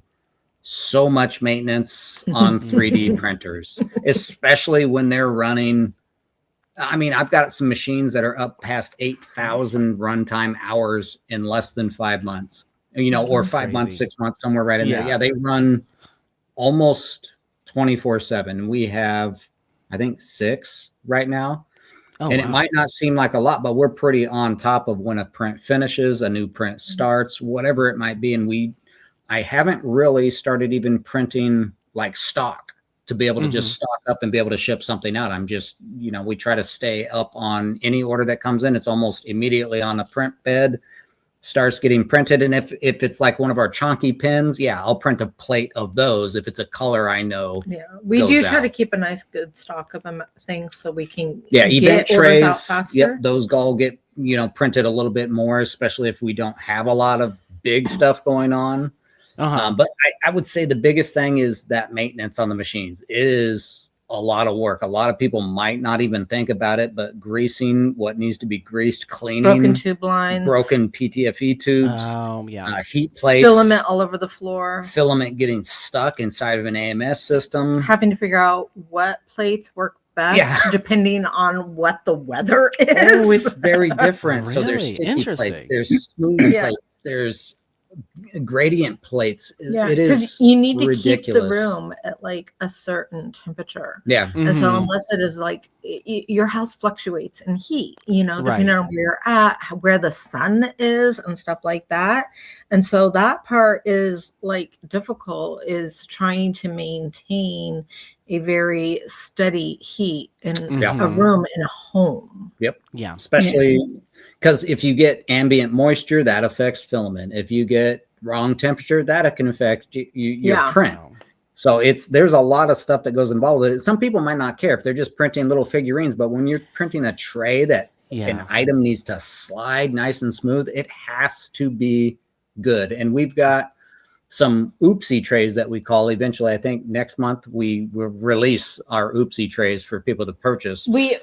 S3: so much maintenance on 3D printers, especially when they're running. I mean, I've got some machines that are up past 8,000 runtime hours in less than 5 months, or 5 months, 6 months, somewhere right in there. Yeah, they run almost 24/7. We have, I think, 6 right now. It might not seem like a lot, but we're pretty on top of when a print finishes, a new print starts, whatever it might be. And I haven't really started even printing like stock to be able to just stock up and be able to ship something out. I'm just, we try to stay up on any order that comes in. It's almost immediately on a print bed, starts getting printed. And if it's like one of our chunky pins, I'll print a plate of those. If it's a color I know.
S4: We do try to keep a nice good stock of them things so we can
S3: event trays out faster. Those all get printed a little bit more, especially if we don't have a lot of big stuff going on. But I would say the biggest thing is that maintenance on the machines. It is a lot of work. A lot of people might not even think about it, but greasing what needs to be greased, cleaning
S4: broken tube lines,
S3: broken PTFE tubes, heat plates,
S4: filament all over the floor,
S3: filament getting stuck inside of an AMS system,
S4: having to figure out what plates work best depending on what the weather is.
S3: Oh, it's very different.
S1: Really?
S3: So there's sticky plates, there's smooth plates, there's gradient plates. It is
S4: you need
S3: ridiculous.
S4: To keep the room at like a certain temperature.
S3: Yeah.
S4: And so unless it is like your house fluctuates in heat, you know, depending on where you're at, where the sun is and stuff like that. And so that part is like difficult, is trying to maintain a very steady heat in a room in a home.
S3: Yep. Yeah. Especially because if you get ambient moisture, that affects filament. If you get wrong temperature, that can affect your print. So there's a lot of stuff that goes involved with it. Some people might not care if they're just printing little figurines, but when you're printing a tray that an item needs to slide nice and smooth, it has to be good. And we've got some oopsie trays that we call. Eventually, I think next month we will release our oopsie trays for people to purchase.
S4: We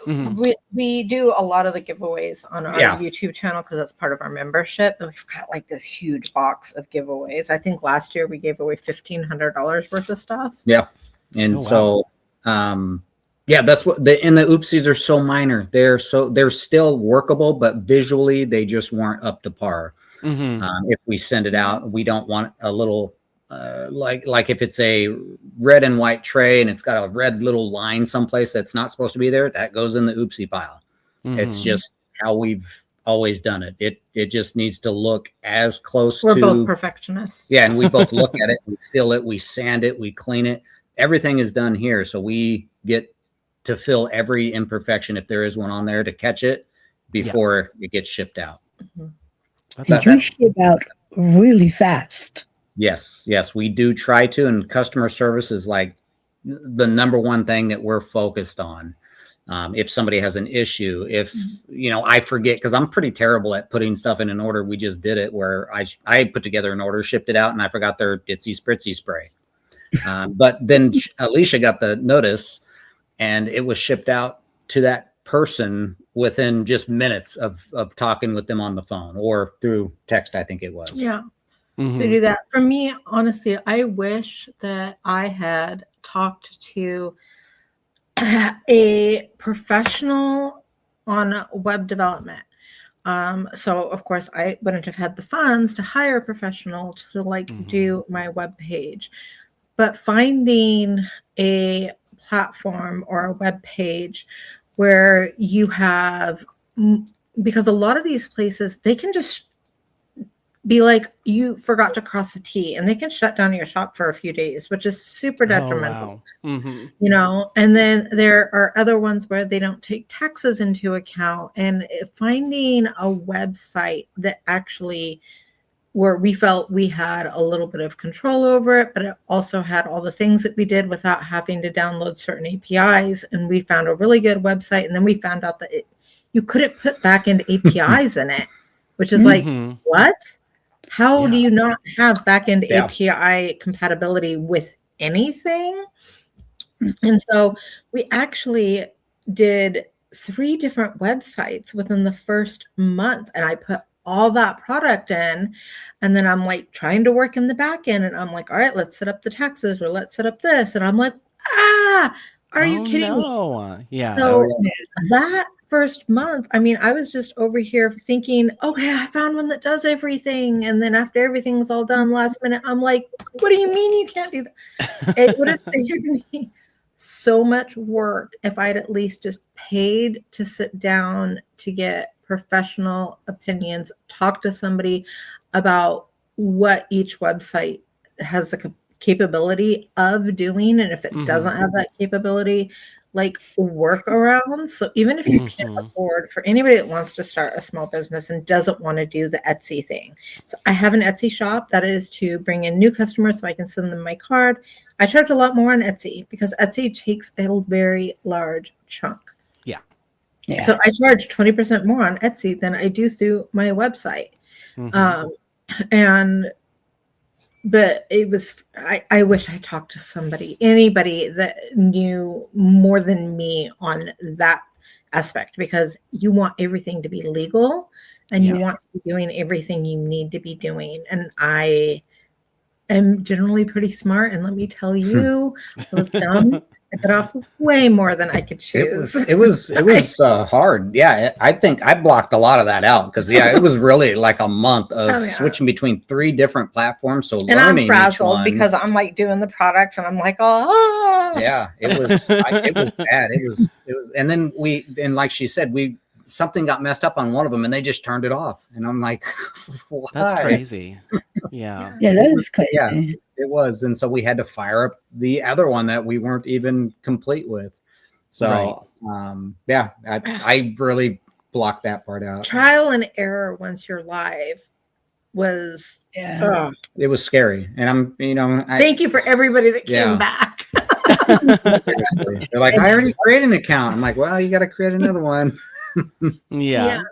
S4: do a lot of the giveaways on our YouTube channel because that's part of our membership, and we've got like this huge box of giveaways. I think last year we gave away $1,500 worth of stuff.
S3: Yeah, and that's what the oopsies are so minor. They're still workable, but visually they just weren't up to par. If we send it out, we don't want a little like if it's a red and white tray and it's got a red little line someplace that's not supposed to be there, that goes in the oopsie pile. It's just how we've always done it. It just needs to look as close
S4: We're both perfectionists.
S3: Yeah, and we both look at it, we fill it, we sand it, we clean it. Everything is done here, so we get to fill every imperfection if there is one on there to catch it before it gets shipped out.
S2: And you ship out really fast.
S3: Yes, we do try to, and customer service is like the number one thing that we're focused on. If somebody has an issue, if I forget, because I'm pretty terrible at putting stuff in an order. We just did it where I put together an order, shipped it out, and I forgot their Ditzy Spritzy spray. But then Alicia got the notice, and it was shipped out to that person within just minutes of talking with them on the phone or through text, I think it was.
S4: Yeah. So do that. For me, honestly, I wish that I had talked to a professional on web development. So of course I wouldn't have had the funds to hire a professional to do my web page, but finding a platform or a web page where you have, because a lot of these places, they can just be like, you forgot to cross the T, and they can shut down your shop for a few days, which is super detrimental. And then there are other ones where they don't take taxes into account, and finding a website that actually where we felt we had a little bit of control over it, but it also had all the things that we did without having to download certain APIs. And we found a really good website. And then we found out that you couldn't put backend APIs in it, which is like, what? How do you not have backend API compatibility with anything? And so we actually did 3 different websites within the first month, and I put all that product in, and then I'm like trying to work in the back end, and I'm like, all right, let's set up the taxes, or let's set up this, and I'm like, are you kidding me?
S1: Yeah.
S4: So that first month, I mean, I was just over here thinking, okay, I found one that does everything, and then after everything's all done last minute, I'm like, what do you mean you can't do that? It would have saved me so much work if I'd at least just paid to sit down to get professional opinions, talk to somebody about what each website has the capability of doing, and if it doesn't have that capability, like work around. So even if you can't afford, for anybody that wants to start a small business and doesn't want to do the Etsy thing, so I have an Etsy shop that is to bring in new customers so I can send them my card. I charge a lot more on Etsy because Etsy takes a very large chunk.
S2: Yeah.
S4: So I charge 20% more on Etsy than I do through my website. And but it was, I wish I talked to anybody that knew more than me on that aspect, because you want everything to be legal and you want to be doing everything you need to be doing. And I am generally pretty smart. And let me tell you, I was dumb. I got off way more than I could choose.
S3: It was hard. Yeah, I think I blocked a lot of that out because it was really like a month of switching between 3 different platforms. So
S4: and I'm frazzled because I'm like doing the products and I'm like,
S3: yeah, it was bad. It was, and then like she said, something got messed up on one of them and they just turned it off. And I'm like, why?
S1: That's crazy. Yeah.
S2: Yeah, that is crazy.
S3: Yeah, it was. And so we had to fire up the other one that we weren't even complete with. So, I really blocked that part out.
S4: Trial and error once you're live was,
S3: it was scary. And
S4: thank you for everybody that came back.
S3: They're like, I already created an account. I'm like, well, you got to create another one.
S2: That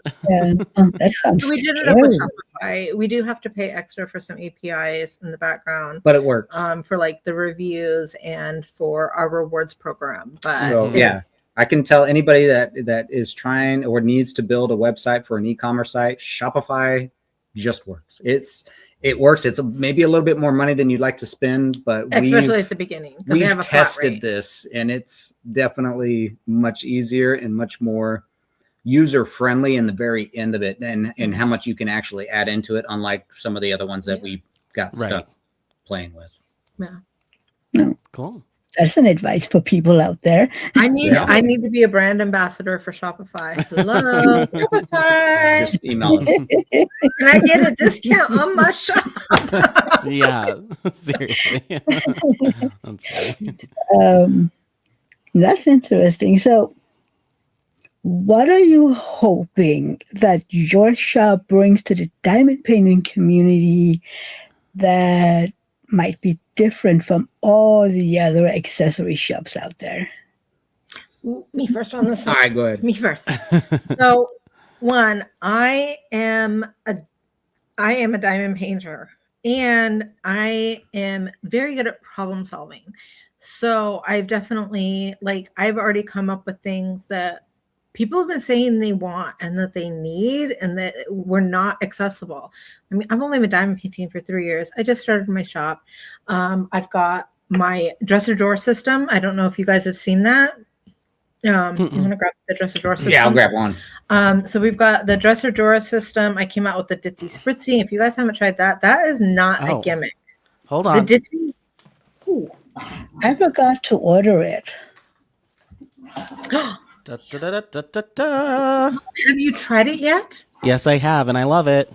S2: sounds
S4: we did it up with Shopify. We do have to pay extra for some APIs in the background,
S3: but it works
S4: for like the reviews and for our rewards program. But
S3: so, I can tell anybody that is trying or needs to build a website for an e-commerce site, Shopify just works. It works. It's maybe a little bit more money than you'd like to spend, but
S4: especially at the beginning,
S3: we've tested this and it's definitely much easier and much more user friendly in the very end of it, and how much you can actually add into it, unlike some of the other ones that we got stuck playing with.
S1: Cool.
S2: That's an advice for people out there.
S4: I need to be a brand ambassador for Shopify. Hello, Shopify.
S3: Just email us.
S4: Can I get a discount on my shop?
S1: Yeah, seriously. That's funny.
S2: That's interesting. So, what are you hoping that your shop brings to the diamond painting community that might be different from all the other accessory shops out there?
S4: Me first on this one.
S3: All right, go ahead.
S4: Me first. So, one, I am a diamond painter, and I am very good at problem solving. So I've definitely, I've already come up with things that people have been saying they want and that they need and that were not accessible. I mean, I've only been diamond painting for 3 years. I just started my shop. I've got my dresser drawer system. I don't know if you guys have seen that. You want to grab the dresser drawer system?
S3: Yeah, I'll grab one.
S4: So we've got the dresser drawer system. I came out with the Ditzy Spritzy. If you guys haven't tried that, that is not a gimmick.
S1: Hold on.
S4: The Ditzy. Ooh.
S2: I forgot to order it.
S1: Da, da, da, da, da, da.
S4: Have you tried it yet?
S1: Yes, I have, and I love it.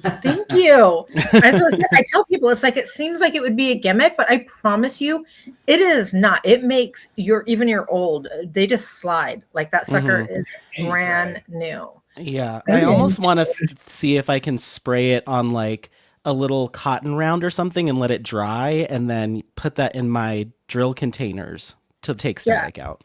S4: Thank you. I tell people it's like, it seems like it would be a gimmick, but I promise you it is not. It makes even your old, they just slide. Like that sucker is brand new.
S1: Yeah. I almost want to see if I can spray it on like a little cotton round or something and let it dry and then put that in my drill containers to take static out.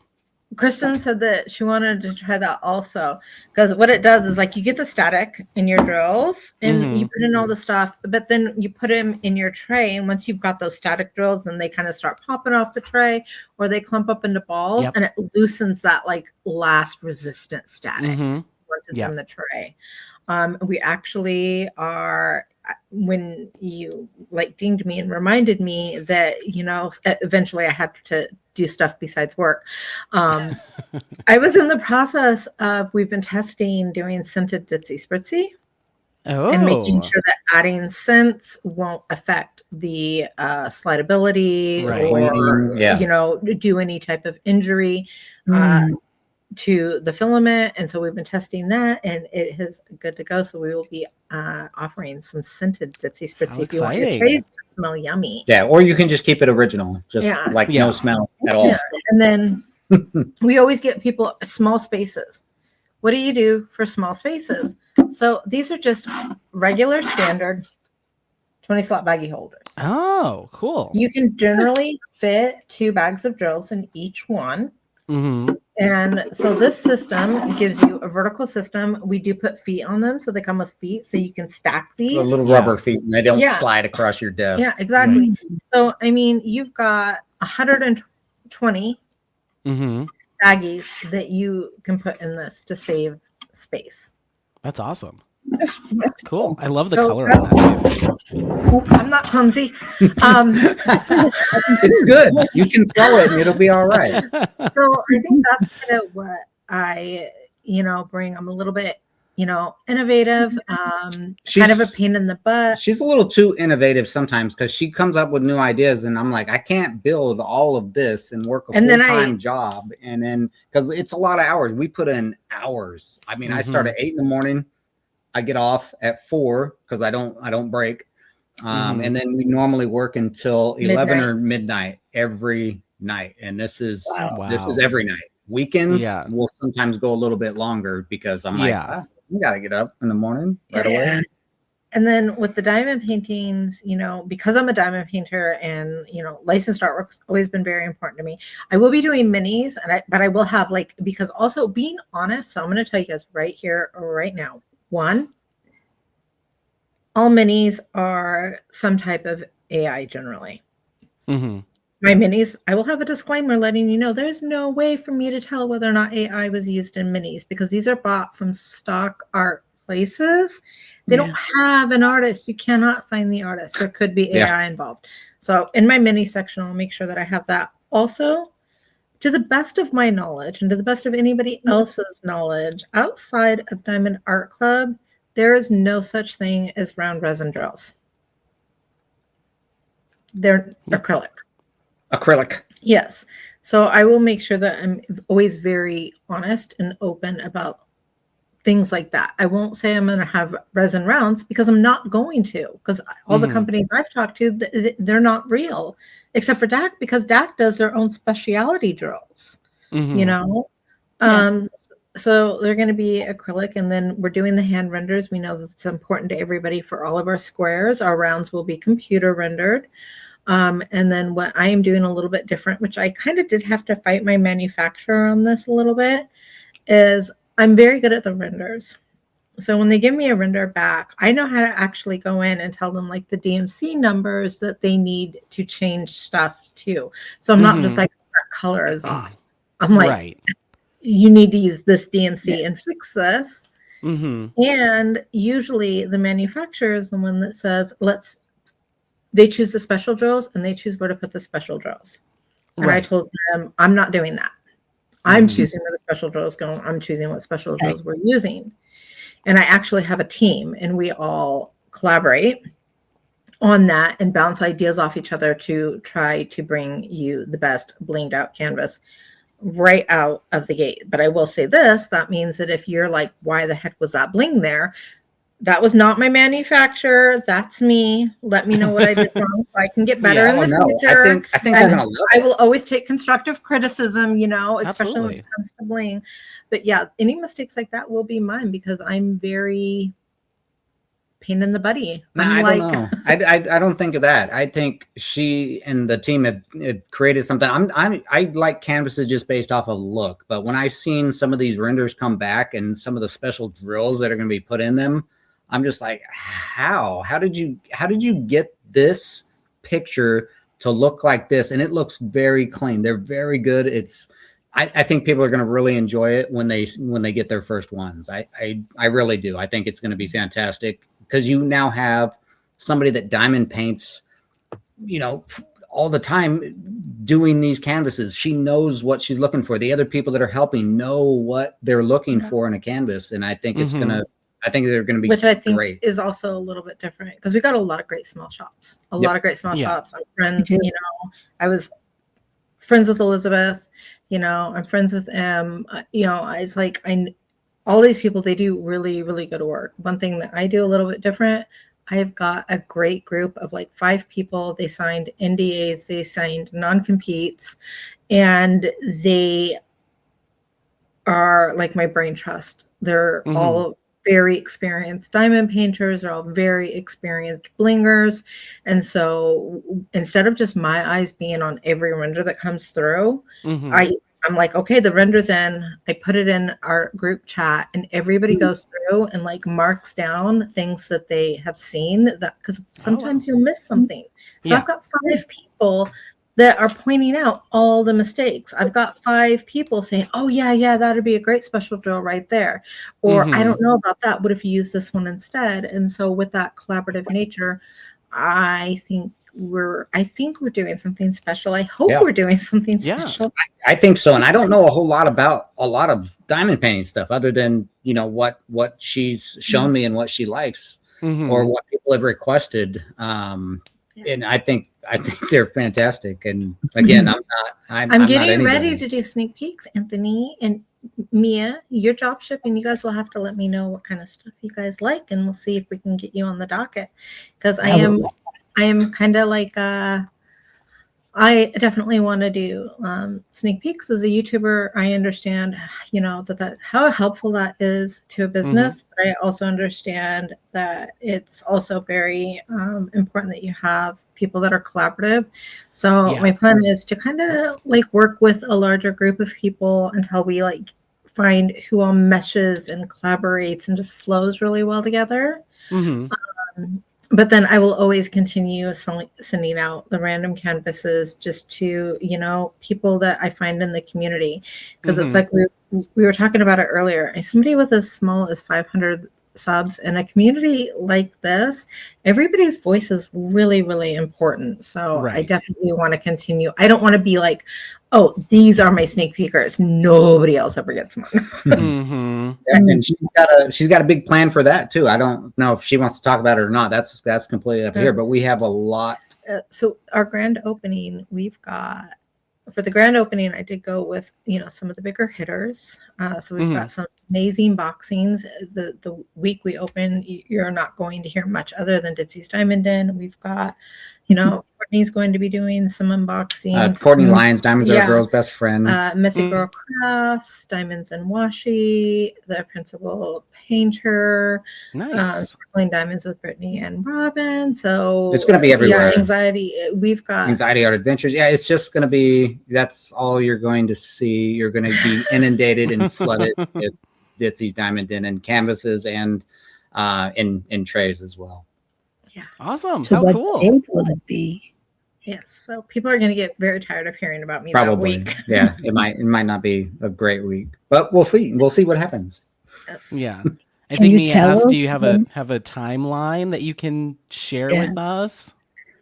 S4: Kristen said that she wanted to try that also, because what it does is like you get the static in your drills and you put in all the stuff, but then you put them in your tray. And once you've got those static drills, then they kind of start popping off the tray or they clump up into balls and it loosens that like last resistant static once it's in the tray. We actually are, when you like dinged me and reminded me that, you know, eventually I had to do stuff besides work. I was in the process of, we've been testing doing scented Ditzy Spritzy and making sure that adding scents won't affect the slidability or, you know, do any type of injury to the filament. And so we've been testing that and it is good to go. So we will be offering some scented Ditzy Spritzy if you want your trays to smell yummy.
S3: Yeah, or you can just keep it original, just no smell at all.
S4: And then we always get people small spaces. What do you do for small spaces? So these are just regular standard 20 slot baggie holders.
S1: Oh, cool.
S4: You can generally fit 2 bags of drills in each one.
S1: Mm-hmm.
S4: And so this system gives you a vertical system. We do put feet on them, so they come with feet, so you can stack
S3: The
S4: these.
S3: little rubber feet, and they don't slide across your desk.
S4: Yeah, exactly.
S2: Right.
S4: So, I mean, you've got 120
S1: Mm-hmm.
S4: baggies that you can put in this to save space.
S1: That's awesome.
S2: That's
S1: Cool. I love the
S4: So
S1: color on that too.
S4: I'm not clumsy.
S3: It's good. You can throw it and it'll be all right.
S4: So I think that's kind of what I, bring. I'm a little bit, innovative, kind of a pain in the butt.
S3: She's a little too innovative sometimes because she comes up with new ideas, and I'm like, I can't build all of this and work a full-time job, and then because it's a lot of hours. We put in hours. I mean, I start at 8 in the morning. I get off at 4 because I don't break, and then we normally work until 11 or midnight every night, and this is every night. Weekends will sometimes go a little bit longer because I'm like, you got to get up in the morning right away.
S4: And then with the diamond paintings, because I'm a diamond painter and, licensed artwork's always been very important to me. I will be doing minis, but I will have because also being honest. So I'm going to tell you guys right here, right now. One, all minis are some type of AI generally.
S1: Mm-hmm.
S4: My minis, I will have a disclaimer letting you know there's no way for me to tell whether or not AI was used in minis because these are bought from stock art places. They don't have an artist. You cannot find the artist. There could be AI involved. So in my mini section, I'll make sure that I have that. Also, to the best of my knowledge and to the best of anybody else's knowledge, outside of Diamond Art Club, there is no such thing as round resin drills. They're acrylic.
S3: Acrylic.
S4: Yes. So I will make sure that I'm always very honest and open about things like that. I won't say I'm going to have resin rounds because I'm not going to, because all the companies I've talked to, they're not real, except for DAC, because DAC does their own specialty drills, So they're going to be acrylic, and then we're doing the hand renders. We know that it's important to everybody for all of our squares. Our rounds will be computer rendered. And then what I am doing a little bit different, which I kind of did have to fight my manufacturer on this a little bit, is I'm very good at the renders. So when they give me a render back, I know how to actually go in and tell them the DMC numbers that they need to change stuff to. So I'm not just that color is off. I'm like, you need to use this DMC and fix this. And usually the manufacturer is the one that says, they choose the special drills and they choose where to put the special drills. And I told them, I'm not doing that. I'm choosing where the special drills go. I'm choosing what special drills we're using. And I actually have a team, and we all collaborate on that and bounce ideas off each other to try to bring you the best blinged out canvas right out of the gate. But I will say this, that means that if you're like, why the heck was that bling there? That was not my manufacturer. That's me. Let me know what I did wrong so I can get better in the future.
S3: I think they're gonna love it.
S4: I will always take constructive criticism, especially
S1: Absolutely.
S4: when it comes to bling. But yeah, any mistakes like that will be mine because I'm very pain in the buddy.
S3: I don't know. I don't think of that. I think she and the team had created something. I like canvases just based off of look, but when I've seen some of these renders come back and some of the special drills that are going to be put in them, I'm just like, how did you get this picture to look like this? And it looks very clean. They're very good. I think people are going to really enjoy it when they get their first ones. I really do. I think it's going to be fantastic because you now have somebody that diamond paints, all the time doing these canvases. She knows what she's looking for. The other people that are helping know what they're looking for in a canvas. And I think it's I think they're going to be
S4: which I think
S3: great.
S4: is also a little bit different because we got a lot of great small shops. Lot of great small shops. I'm friends, I was friends with Elizabeth, I'm friends with it's like all these people, they do really, really good work. One thing that I do a little bit different, I've got a great group of 5 people. They signed NDAs, they signed non-competes, and they are like my brain trust. They're all very experienced diamond painters. They're all very experienced blingers. And so instead of just my eyes being on every render that comes through, I I'm like, okay, the render's in. I put it in our group chat, and everybody goes through and like marks down things that they have seen, that because sometimes you'll miss something. So I've got 5 people that are pointing out all the mistakes. I've got 5 people saying, oh yeah, that'd be a great special drill right there. Or I don't know about that. What if you use this one instead? And so with that collaborative nature, I think we're doing something special. I hope we're doing something special.
S3: I think so. And I don't know a whole lot about a lot of diamond painting stuff other than, what she's shown me and what she likes or what people have requested. And I think they're fantastic. And again, I'm
S4: getting ready to do sneak peeks, Anthony and Mia. Your drop shipping, you guys will have to let me know what kind of stuff you guys like, and we'll see if we can get you on the docket, because I am kind of like I definitely want to do sneak peeks as a YouTuber. I understand, that how helpful that is to a business, but I also understand that it's also very important that you have people that are collaborative. So my plan is to kind of like work with a larger group of people until we like find who all meshes and collaborates and just flows really well together. But then I will always continue sending out the random canvases just to, people that I find in the community. Because it's like we were talking about it earlier. Somebody with as small as 500 subs in a community like this, everybody's voice is really, really important. So I definitely want to continue. I don't want to be like, oh, these are my sneak peekers. Nobody else ever gets one.
S3: And she's got a big plan for that too. I don't know if she wants to talk about it or not. That's completely up here. But we have a lot.
S4: So our grand opening, for the grand opening, I did go with some of the bigger hitters. So we've got some amazing boxings. The week we open, you're not going to hear much other than Ditzy's Diamond Den. We've got, Courtney's going to be doing some unboxings.
S3: Courtney Lyons, Diamonds Are a Girl's Best Friend.
S4: Messy Girl Crafts, Diamonds and Washi, the principal painter.
S1: Nice.
S4: Sparkling Diamonds with Brittany and Robin. So
S3: it's going to be everywhere.
S4: Yeah, anxiety. We've got
S3: Anxiety Art Adventures. Yeah, it's just going to be. That's all you're going to see. You're going to be inundated and flooded with Ditzy's Diamond Den and canvases and in trays as well.
S4: Yeah.
S1: Awesome.
S2: So
S1: how cool
S2: date will it be?
S4: Yes. So people are going to get very tired of hearing about me
S3: Probably.
S4: that week.
S3: Yeah. It might not be a great week, but we'll see. We'll see what happens.
S4: Yes.
S1: Yeah. I think Mia asked, do you have a timeline that you can share with us?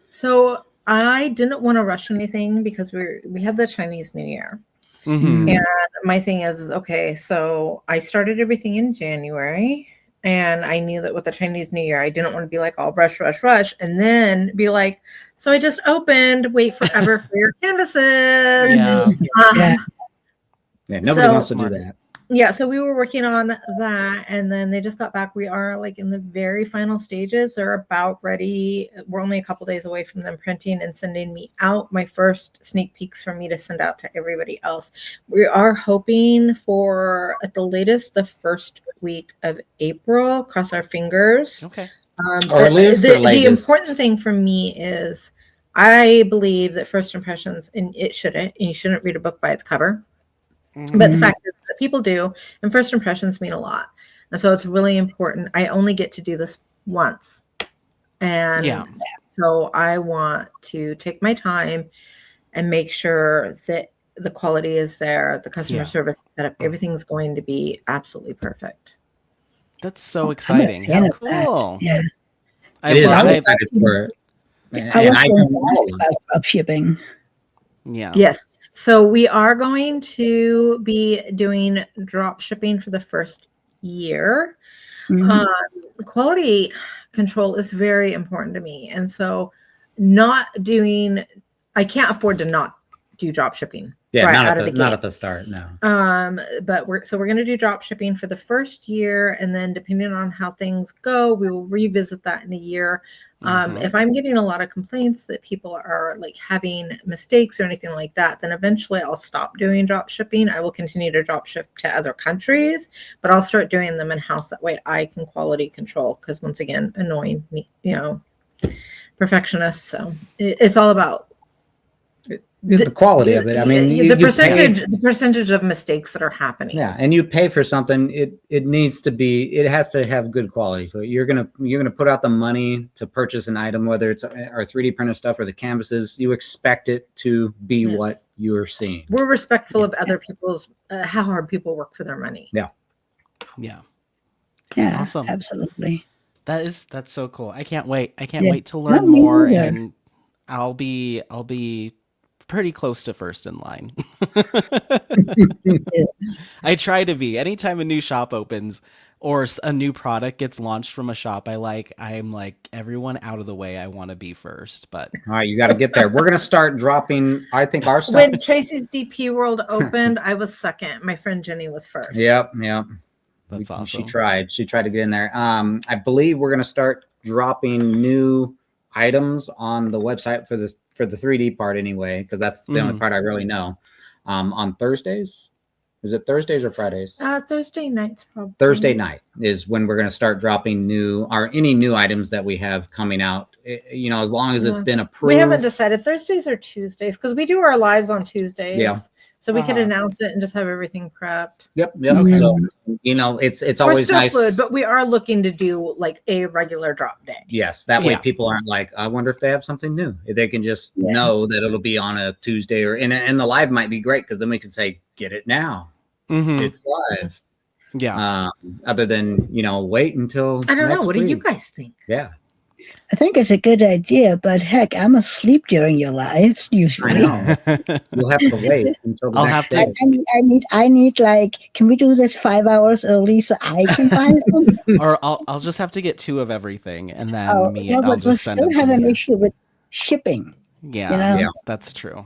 S4: So I didn't want to rush anything because we had the Chinese New Year. And my thing is, okay, so I started everything in January. And I knew that with the Chinese New Year, I didn't want to be like, all rush, and then be like, so I just opened, wait forever for your canvases.
S3: Nobody wants to do that.
S4: Yeah, so we were working on that, and then they just got back. We are like in the very final stages. They're about ready. We're only a couple days away from them printing and sending me out my first sneak peeks for me to send out to everybody else. We are hoping for, at the latest, the first week of April. Cross our fingers.
S1: Okay.
S4: The important thing for me is I believe that first impressions, and you shouldn't read a book by its cover. But the fact is that people do, and first impressions mean a lot. And so it's really important. I only get to do this once. And so I want to take my time and make sure that the quality is there, the customer service setup, everything's going to be absolutely perfect.
S1: That's so exciting. How cool.
S2: Yeah.
S3: I'm excited for it.
S2: I was about drop shipping.
S1: Yeah.
S4: Yes. So we are going to be doing drop shipping for the first year. Quality control is very important to me. And so I can't afford to not do drop shipping.
S3: Yeah, not at the start, no.
S4: But we're going to do drop shipping for the first year, and then depending on how things go, we will revisit that in a year. If I'm getting a lot of complaints that people are like having mistakes or anything like that, then eventually I'll stop doing drop shipping. I will continue to drop ship to other countries, but I'll start doing them in-house. That way I can quality control, because once again, annoying me, perfectionist. So it's all about
S3: The quality of it. I mean,
S4: the percentage of mistakes that are happening.
S3: Yeah, and you pay for something. It needs to be. It has to have good quality. So you're gonna put out the money to purchase an item, whether it's our 3D printed stuff or the canvases. You expect it to be what you're seeing.
S4: We're respectful of other people's how hard people work for their money.
S3: Yeah.
S2: Yeah,
S1: Awesome.
S2: Absolutely.
S1: That's so cool. I can't wait. I can't wait to learn more, and I'll be pretty close to first in line. I try to be. Anytime a new shop opens or a new product gets launched from a shop I'm like, everyone out of the way. I want to be first. But
S3: all right, you got to get there. We're gonna start dropping. I think our stuff.
S4: When Tracy's DP World opened, I was second. My friend Jenny was first.
S3: Yep.
S1: That's awesome.
S3: She tried to get in there. I believe we're gonna start dropping new items on the website for the 3D part anyway, because that's the only part I really know. On Thursdays. Is it Thursdays or Fridays?
S4: Thursday nights, probably.
S3: Thursday night is when we're going to start dropping any new items that we have coming out. As long as it's been approved.
S4: We haven't decided Thursdays or Tuesdays because we do our lives on Tuesdays.
S3: Yeah.
S4: So we could announce it and just have everything prepped.
S3: Yep. Okay. So it's always nice.
S4: Fluid, but we are looking to do like a regular drop day.
S3: Yes, that way people aren't like, I wonder if they have something new. They can just know that it'll be on a Tuesday and the live might be great because then we can say, get it now. It's live.
S1: Yeah.
S3: Other than wait until
S4: I don't know. What
S3: week.
S4: do you guys think?
S3: Yeah.
S2: I think it's a good idea, but heck, I'm asleep during your lives usually.
S3: I know. You'll have to wait until the next day.
S2: I need like, can we do this 5 hours early so I can find something?
S1: Or I'll just have to get 2 of everything, and then
S2: I'll just send them. Have an issue with shipping.
S1: Yeah, that's true.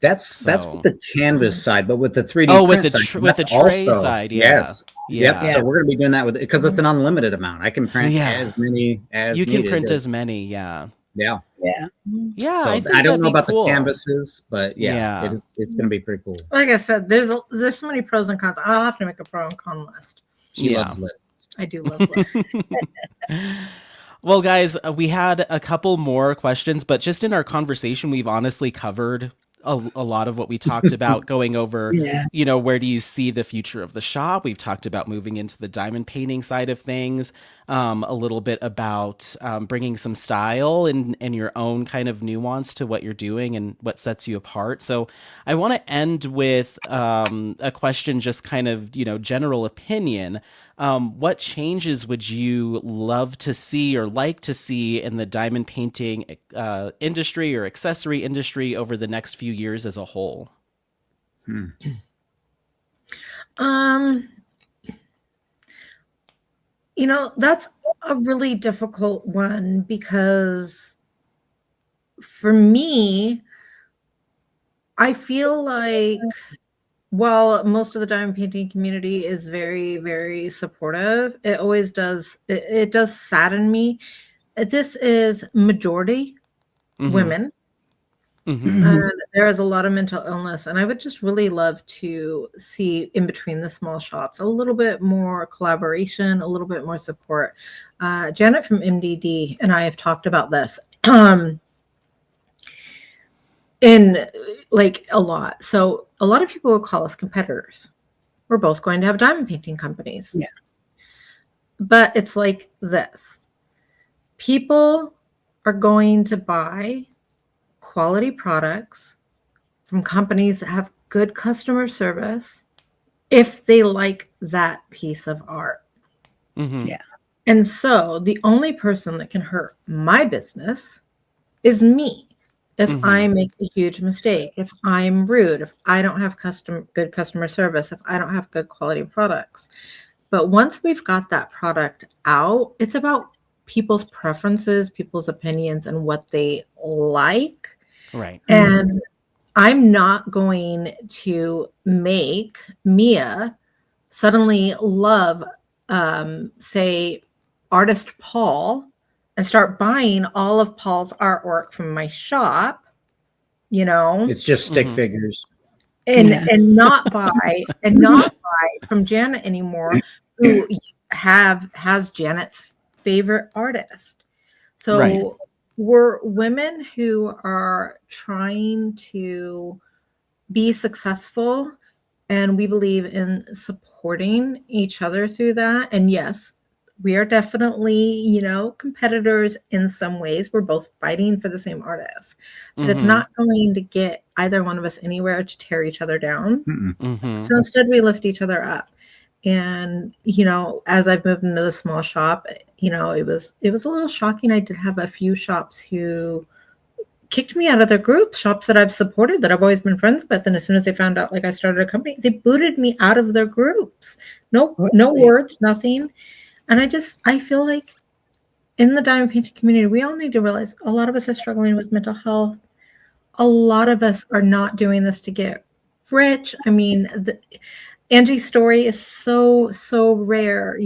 S3: That's with the canvas side, but with the 3D
S1: with the tray side,
S3: yes. Yep. So we're gonna be doing that because it's an unlimited amount. I can print as many as
S1: you can
S3: needed.
S1: print as many. Yeah.
S3: So
S1: I
S3: don't know about the canvases, but it's gonna be pretty cool.
S4: Like I said, there's so many pros and cons. I'll have to make a pro and con list.
S3: She loves lists.
S4: I do love lists.
S1: Well, guys, we had a couple more questions, but just in our conversation, we've honestly covered a lot of what we talked about, going over, where do you see the future of the shop? We've talked about moving into the diamond painting side of things, a little bit about bringing some style and your own kind of nuance to what you're doing and what sets you apart. So I want to end with a question, just kind of, general opinion. What changes would you love to see or like to see in the diamond painting industry or accessory industry over the next few years as a whole?
S4: That's a really difficult one because for me, I feel like while most of the diamond painting community is very, very supportive, it always does. It does sadden me. This is majority women. And there is a lot of mental illness, and I would just really love to see in between the small shops a little bit more collaboration, a little bit more support. Janet from MDD and I have talked about this in like a lot. So a lot of people will call us competitors. We're both going to have diamond painting companies.
S2: Yeah.
S4: But it's like this. People are going to buy quality products from companies that have good customer service if they like that piece of art. And so the only person that can hurt my business is me. If I make a huge mistake, if I'm rude, if I don't have good customer service, if I don't have good quality products. But once we've got that product out, it's about people's preferences, people's opinions, and what they like.
S1: Right.
S4: And I'm not going to make Mia suddenly love, say, artist Paul and start buying all of Paul's artwork from my shop,
S3: It's just stick figures.
S4: And not buy from Janet anymore, who has Janet's favorite artist. So we're women who are trying to be successful, and we believe in supporting each other through that. And yes, we are definitely, competitors in some ways. We're both fighting for the same artist, but it's not going to get either one of us anywhere to tear each other down. So instead, we lift each other up. And, as I've moved into the small shop, it was a little shocking. I did have a few shops who kicked me out of their groups, shops that I've supported, that I've always been friends with. And as soon as they found out, like, I started a company, they booted me out of their groups. No words, nothing. And I feel like in the diamond painting community, we all need to realize a lot of us are struggling with mental health. A lot of us are not doing this to get rich. I mean, Angie's story is so, so rare,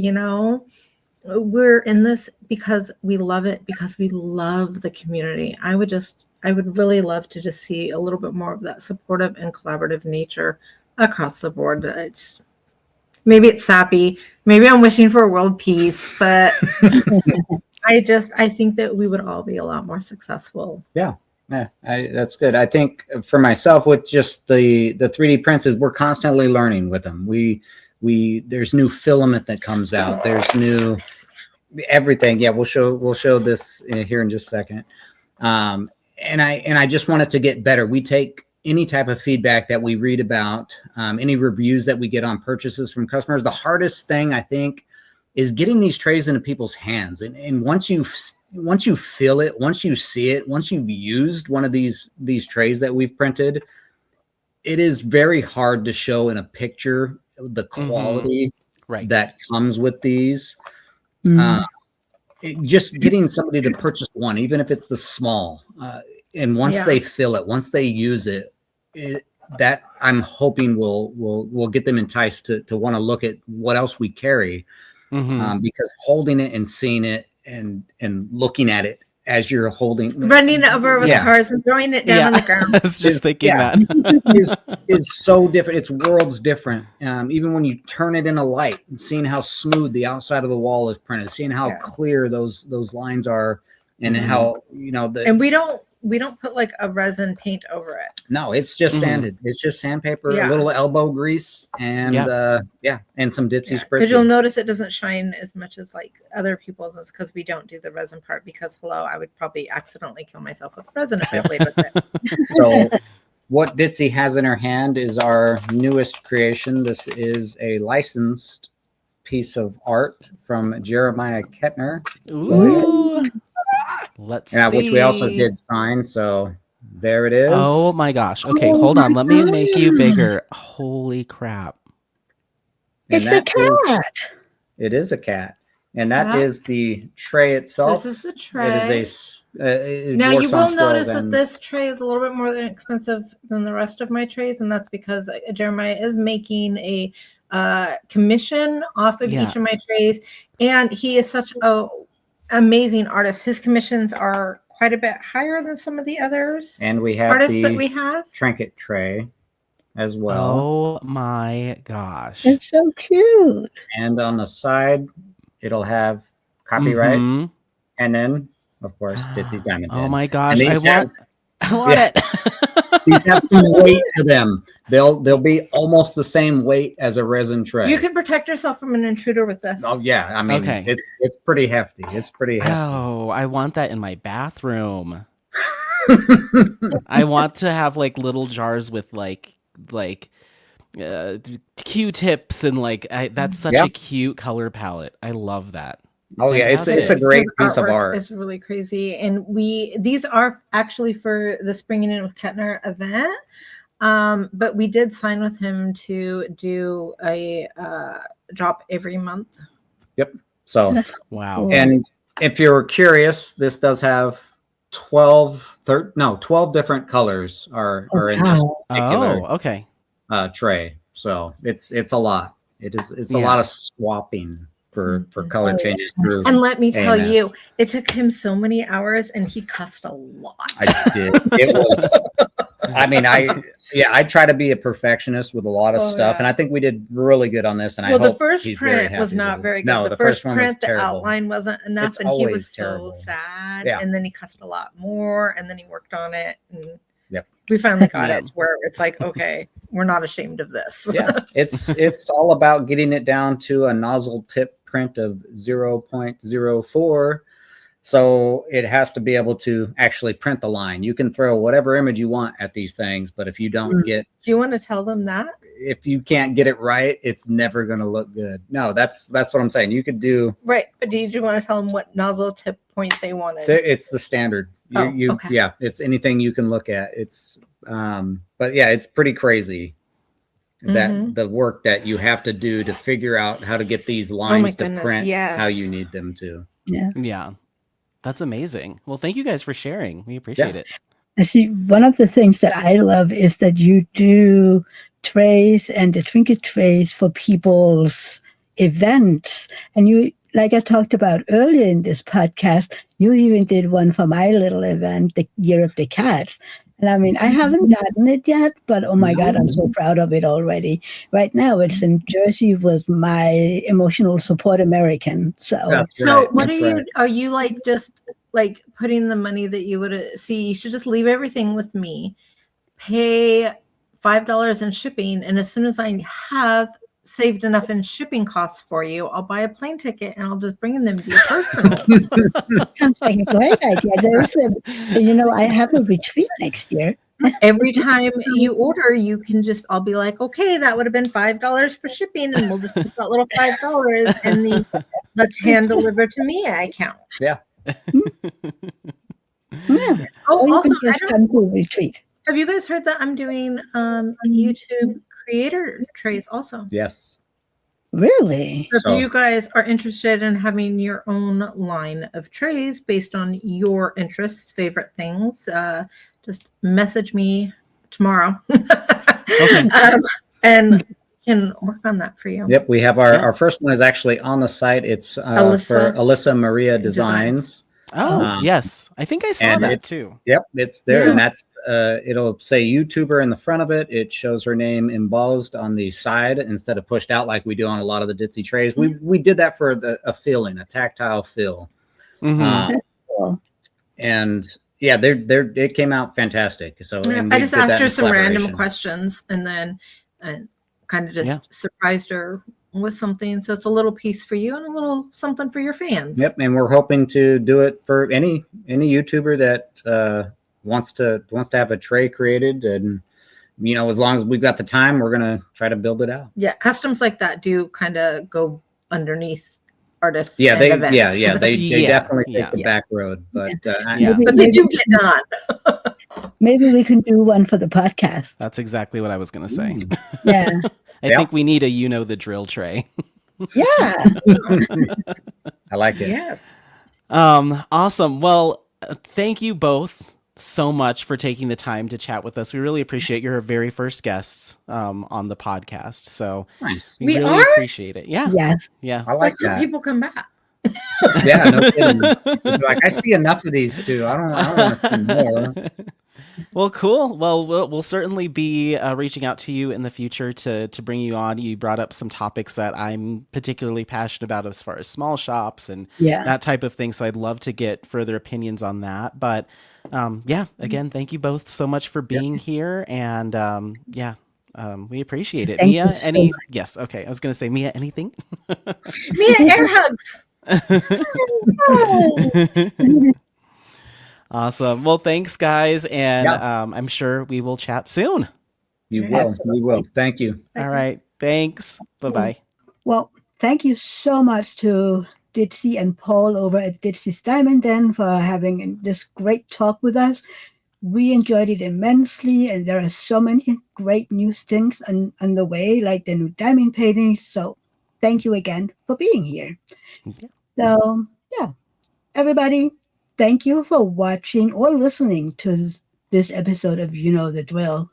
S4: We're in this because we love it, because we love the community. I would really love to just see a little bit more of that supportive and collaborative nature across the board. Maybe it's sappy. Maybe I'm wishing for world peace, but I think that we would all be a lot more successful.
S3: Yeah, that's good. I think for myself, with just the 3D prints, is we're constantly learning with them. There's new filament that comes out. There's new everything. Yeah, we'll show this here in just a second. And I just want it to get better. We take any type of feedback that we read about, any reviews that we get on purchases from customers. The hardest thing, I think, is getting these trays into people's hands. And once you feel it, once you see it, once you've used one of these trays that we've printed, it is very hard to show in a picture the quality that comes with these. Just getting somebody to purchase one, even if it's the small, and once they feel it, once they use it, that I'm hoping will get them enticed to want to look at what else we carry, because holding it and seeing it and looking at it as you're
S4: running over with cars and throwing it down on the ground.
S1: I was just thinking that
S3: is so different. It's worlds different. Even when you turn it in a light, seeing how smooth the outside of the wall is printed, seeing how clear those lines are, and how
S4: and we don't put like a resin paint over it.
S3: No, it's just sanded. It's just sandpaper, a little elbow grease, and and some Ditzy spritzy.
S4: Because you'll notice it doesn't shine as much as like other people's. It's because we don't do the resin part. Because I would probably accidentally kill myself with resin if I played with it.
S3: So what Ditzy has in her hand is our newest creation. This is a licensed piece of art from Jeremiah Kettner.
S1: Ooh. Let's see.
S3: Which we also did sign. So there it is.
S1: Oh my gosh. Okay, hold on. Let me make you bigger. Holy crap.
S2: It's a cat.
S3: It is a cat. And that is the tray itself.
S4: This is the tray.
S3: It is
S4: now you will notice that this tray is a little bit more expensive than the rest of my trays, and that's because Jeremiah is making a commission off of each of my trays, and he is such a amazing artist. His commissions are quite a bit higher than some of the others.
S3: And we have
S4: artists that we have
S3: trinket tray as well.
S1: Oh my gosh.
S2: It's so cute.
S3: And on the side, it'll have copyright. And then, of course, Ditzy's diamond.
S1: Oh my gosh. I want it.
S3: These have some weight to them. They'll be almost the same weight as a resin tray.
S4: You can protect yourself from an intruder with this.
S3: Oh yeah, I mean, it's pretty hefty. It's pretty hefty.
S1: Oh, I want that in my bathroom. I want to have like little jars with like Q-tips and like that's such a cute color palette. I love that.
S3: Oh fantastic. Yeah, it's a great piece of art.
S4: It's really crazy, and these are actually for the Springing In with Kettner event. But we did sign with him to do a drop every month.
S3: Yep. So
S1: wow.
S3: And if you're curious, this does have 12 different colors are in this particular tray. So it's a lot. It's a lot of swapping for color changes through.
S4: And let me tell you, it took him so many hours, and he cussed a lot.
S3: I did. It was I mean, I try to be a perfectionist with a lot of stuff, and I think we did really good on this. And I hope
S4: the first
S3: he's very
S4: print was
S3: happy
S4: not
S3: with it.
S4: very good.
S3: No,
S4: the
S3: first
S4: first
S3: one was
S4: print, the
S3: terrible.
S4: outline wasn't enough,
S3: It's
S4: and he was
S3: always terrible.
S4: so sad.
S3: Yeah.
S4: And then he cussed a lot more, and then he worked on it, and
S3: Yep.
S4: we finally got
S1: Yeah.
S4: it where it's like, okay, we're not ashamed of this.
S3: Yeah, it's all about getting it down to a nozzle tip print of 0.04. So it has to be able to actually print the line. You can throw whatever image you want at these things, but if you don't get,
S4: Do you want to tell them that?
S3: if you can't get it right, it's never going to look good. No, that's what I'm saying. You could do
S4: Right, but did you want to tell them what nozzle tip point they wanted?
S3: it's the standard.
S4: Okay.
S3: Yeah, it's anything you can look at. It's but yeah, it's pretty crazy that the work that you have to do to figure out how to get these lines to print how you need them to.
S1: Yeah. That's amazing. Well, thank you guys for sharing. We appreciate it.
S2: I see. One of the things that I love is that you do trays and the trinket trays for people's events. And you, like I talked about earlier in this podcast, you even did one for my little event, the Year of the Cats. And I mean, I haven't gotten it yet, but oh my God, I'm so proud of it already. Right now, it's in Jersey with my emotional support American. So,
S4: What are you like just like putting the money that you would see? You should just leave everything with me, pay $5 in shipping, and as soon as I have saved enough in shipping costs for you, I'll buy a plane ticket and I'll just bring them to you personally.
S2: Sounds like a great idea. There's I have a retreat next year.
S4: Every time you order, you can I'll be like, okay, that would have been $5 for shipping, and we'll just put that little $5 in the let's hand deliver to me account.
S3: Yeah.
S2: Yeah.
S4: Oh, also,
S2: just come to a retreat.
S4: Have you guys heard that I'm doing YouTube creator trays also?
S3: Yes.
S2: Really?
S4: So if you guys are interested in having your own line of trays based on your interests, favorite things, just message me tomorrow. And can work on that for you.
S3: Yep, we have our first one is actually on the site. It's for Alyssa Maria Designs.
S1: Oh, yes. I think I saw that too.
S3: Yep, it's there. And that's, it'll say YouTuber in the front of it. It shows her name embossed on the side instead of pushed out like we do on a lot of the Ditzy trays. We did that for a feeling, a tactile feel.
S2: Cool.
S3: And yeah, it came out fantastic. So
S4: I just asked her some random questions and then kind of just surprised her with something. So it's a little piece for you and a little something for your fans.
S3: Yep, and we're hoping to do it for any YouTuber that wants to have a tray created, and as long as we've got the time, we're gonna try to build it out.
S4: Yeah, customs like that do kind of go underneath artists.
S3: Yeah, they
S1: Yeah,
S3: definitely take the back road, but
S4: but they do get done.
S2: Maybe we can do one for the podcast.
S1: That's exactly what I was going to say.
S2: Yeah.
S1: I think we need a the drill tray.
S2: Yeah.
S3: I like it.
S4: Yes.
S1: Awesome. Well, thank you both so much for taking the time to chat with us. We really appreciate your very first guests on the podcast. So
S3: nice.
S1: We really appreciate it. Yeah.
S2: Yes.
S1: Yeah.
S3: I like that.
S4: People come back.
S3: Yeah, no kidding. Like, I see enough of these too. I don't want to see more.
S1: Well, cool. Well, we'll certainly be reaching out to you in the future to bring you on. You brought up some topics that I'm particularly passionate about as far as small shops and that type of thing. So I'd love to get further opinions on that. But again, thank you both so much for being here. And we appreciate it.
S2: Thank
S1: Mia,
S2: you so much.
S1: Yes. Okay. I was going to say, Mia, anything?
S4: Mia, air hugs.
S1: Awesome. Well, thanks, guys. And I'm sure we will chat soon.
S3: You will. We will. Thank you.
S1: All right. Thanks. Bye-bye.
S2: Well, thank you so much to Ditzy and Paul over at Ditzy's Diamond Den for having this great talk with us. We enjoyed it immensely, and there are so many great new things on the way, like the new diamond paintings. So thank you again for being here.
S1: Yeah.
S2: So, everybody, thank you for watching or listening to this episode of You Know the Drill.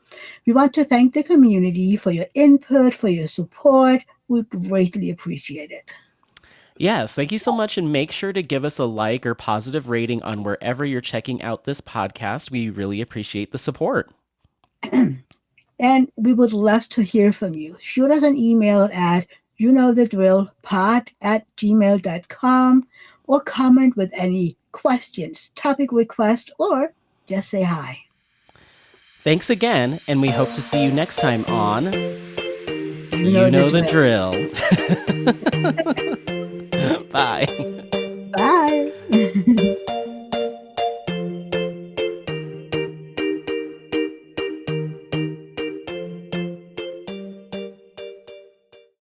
S2: We want to thank the community for your input, for your support. We greatly appreciate it.
S1: Yes, thank you so much. And make sure to give us a like or positive rating on wherever you're checking out this podcast. We really appreciate the support.
S2: And we would love to hear from you. Shoot us an email at youknowthedrillpod@gmail.com or comment with any questions, topic requests, or just say hi.
S1: Thanks again, and we hope to see you next time on
S2: You know the
S1: drill. Bye.
S2: Bye.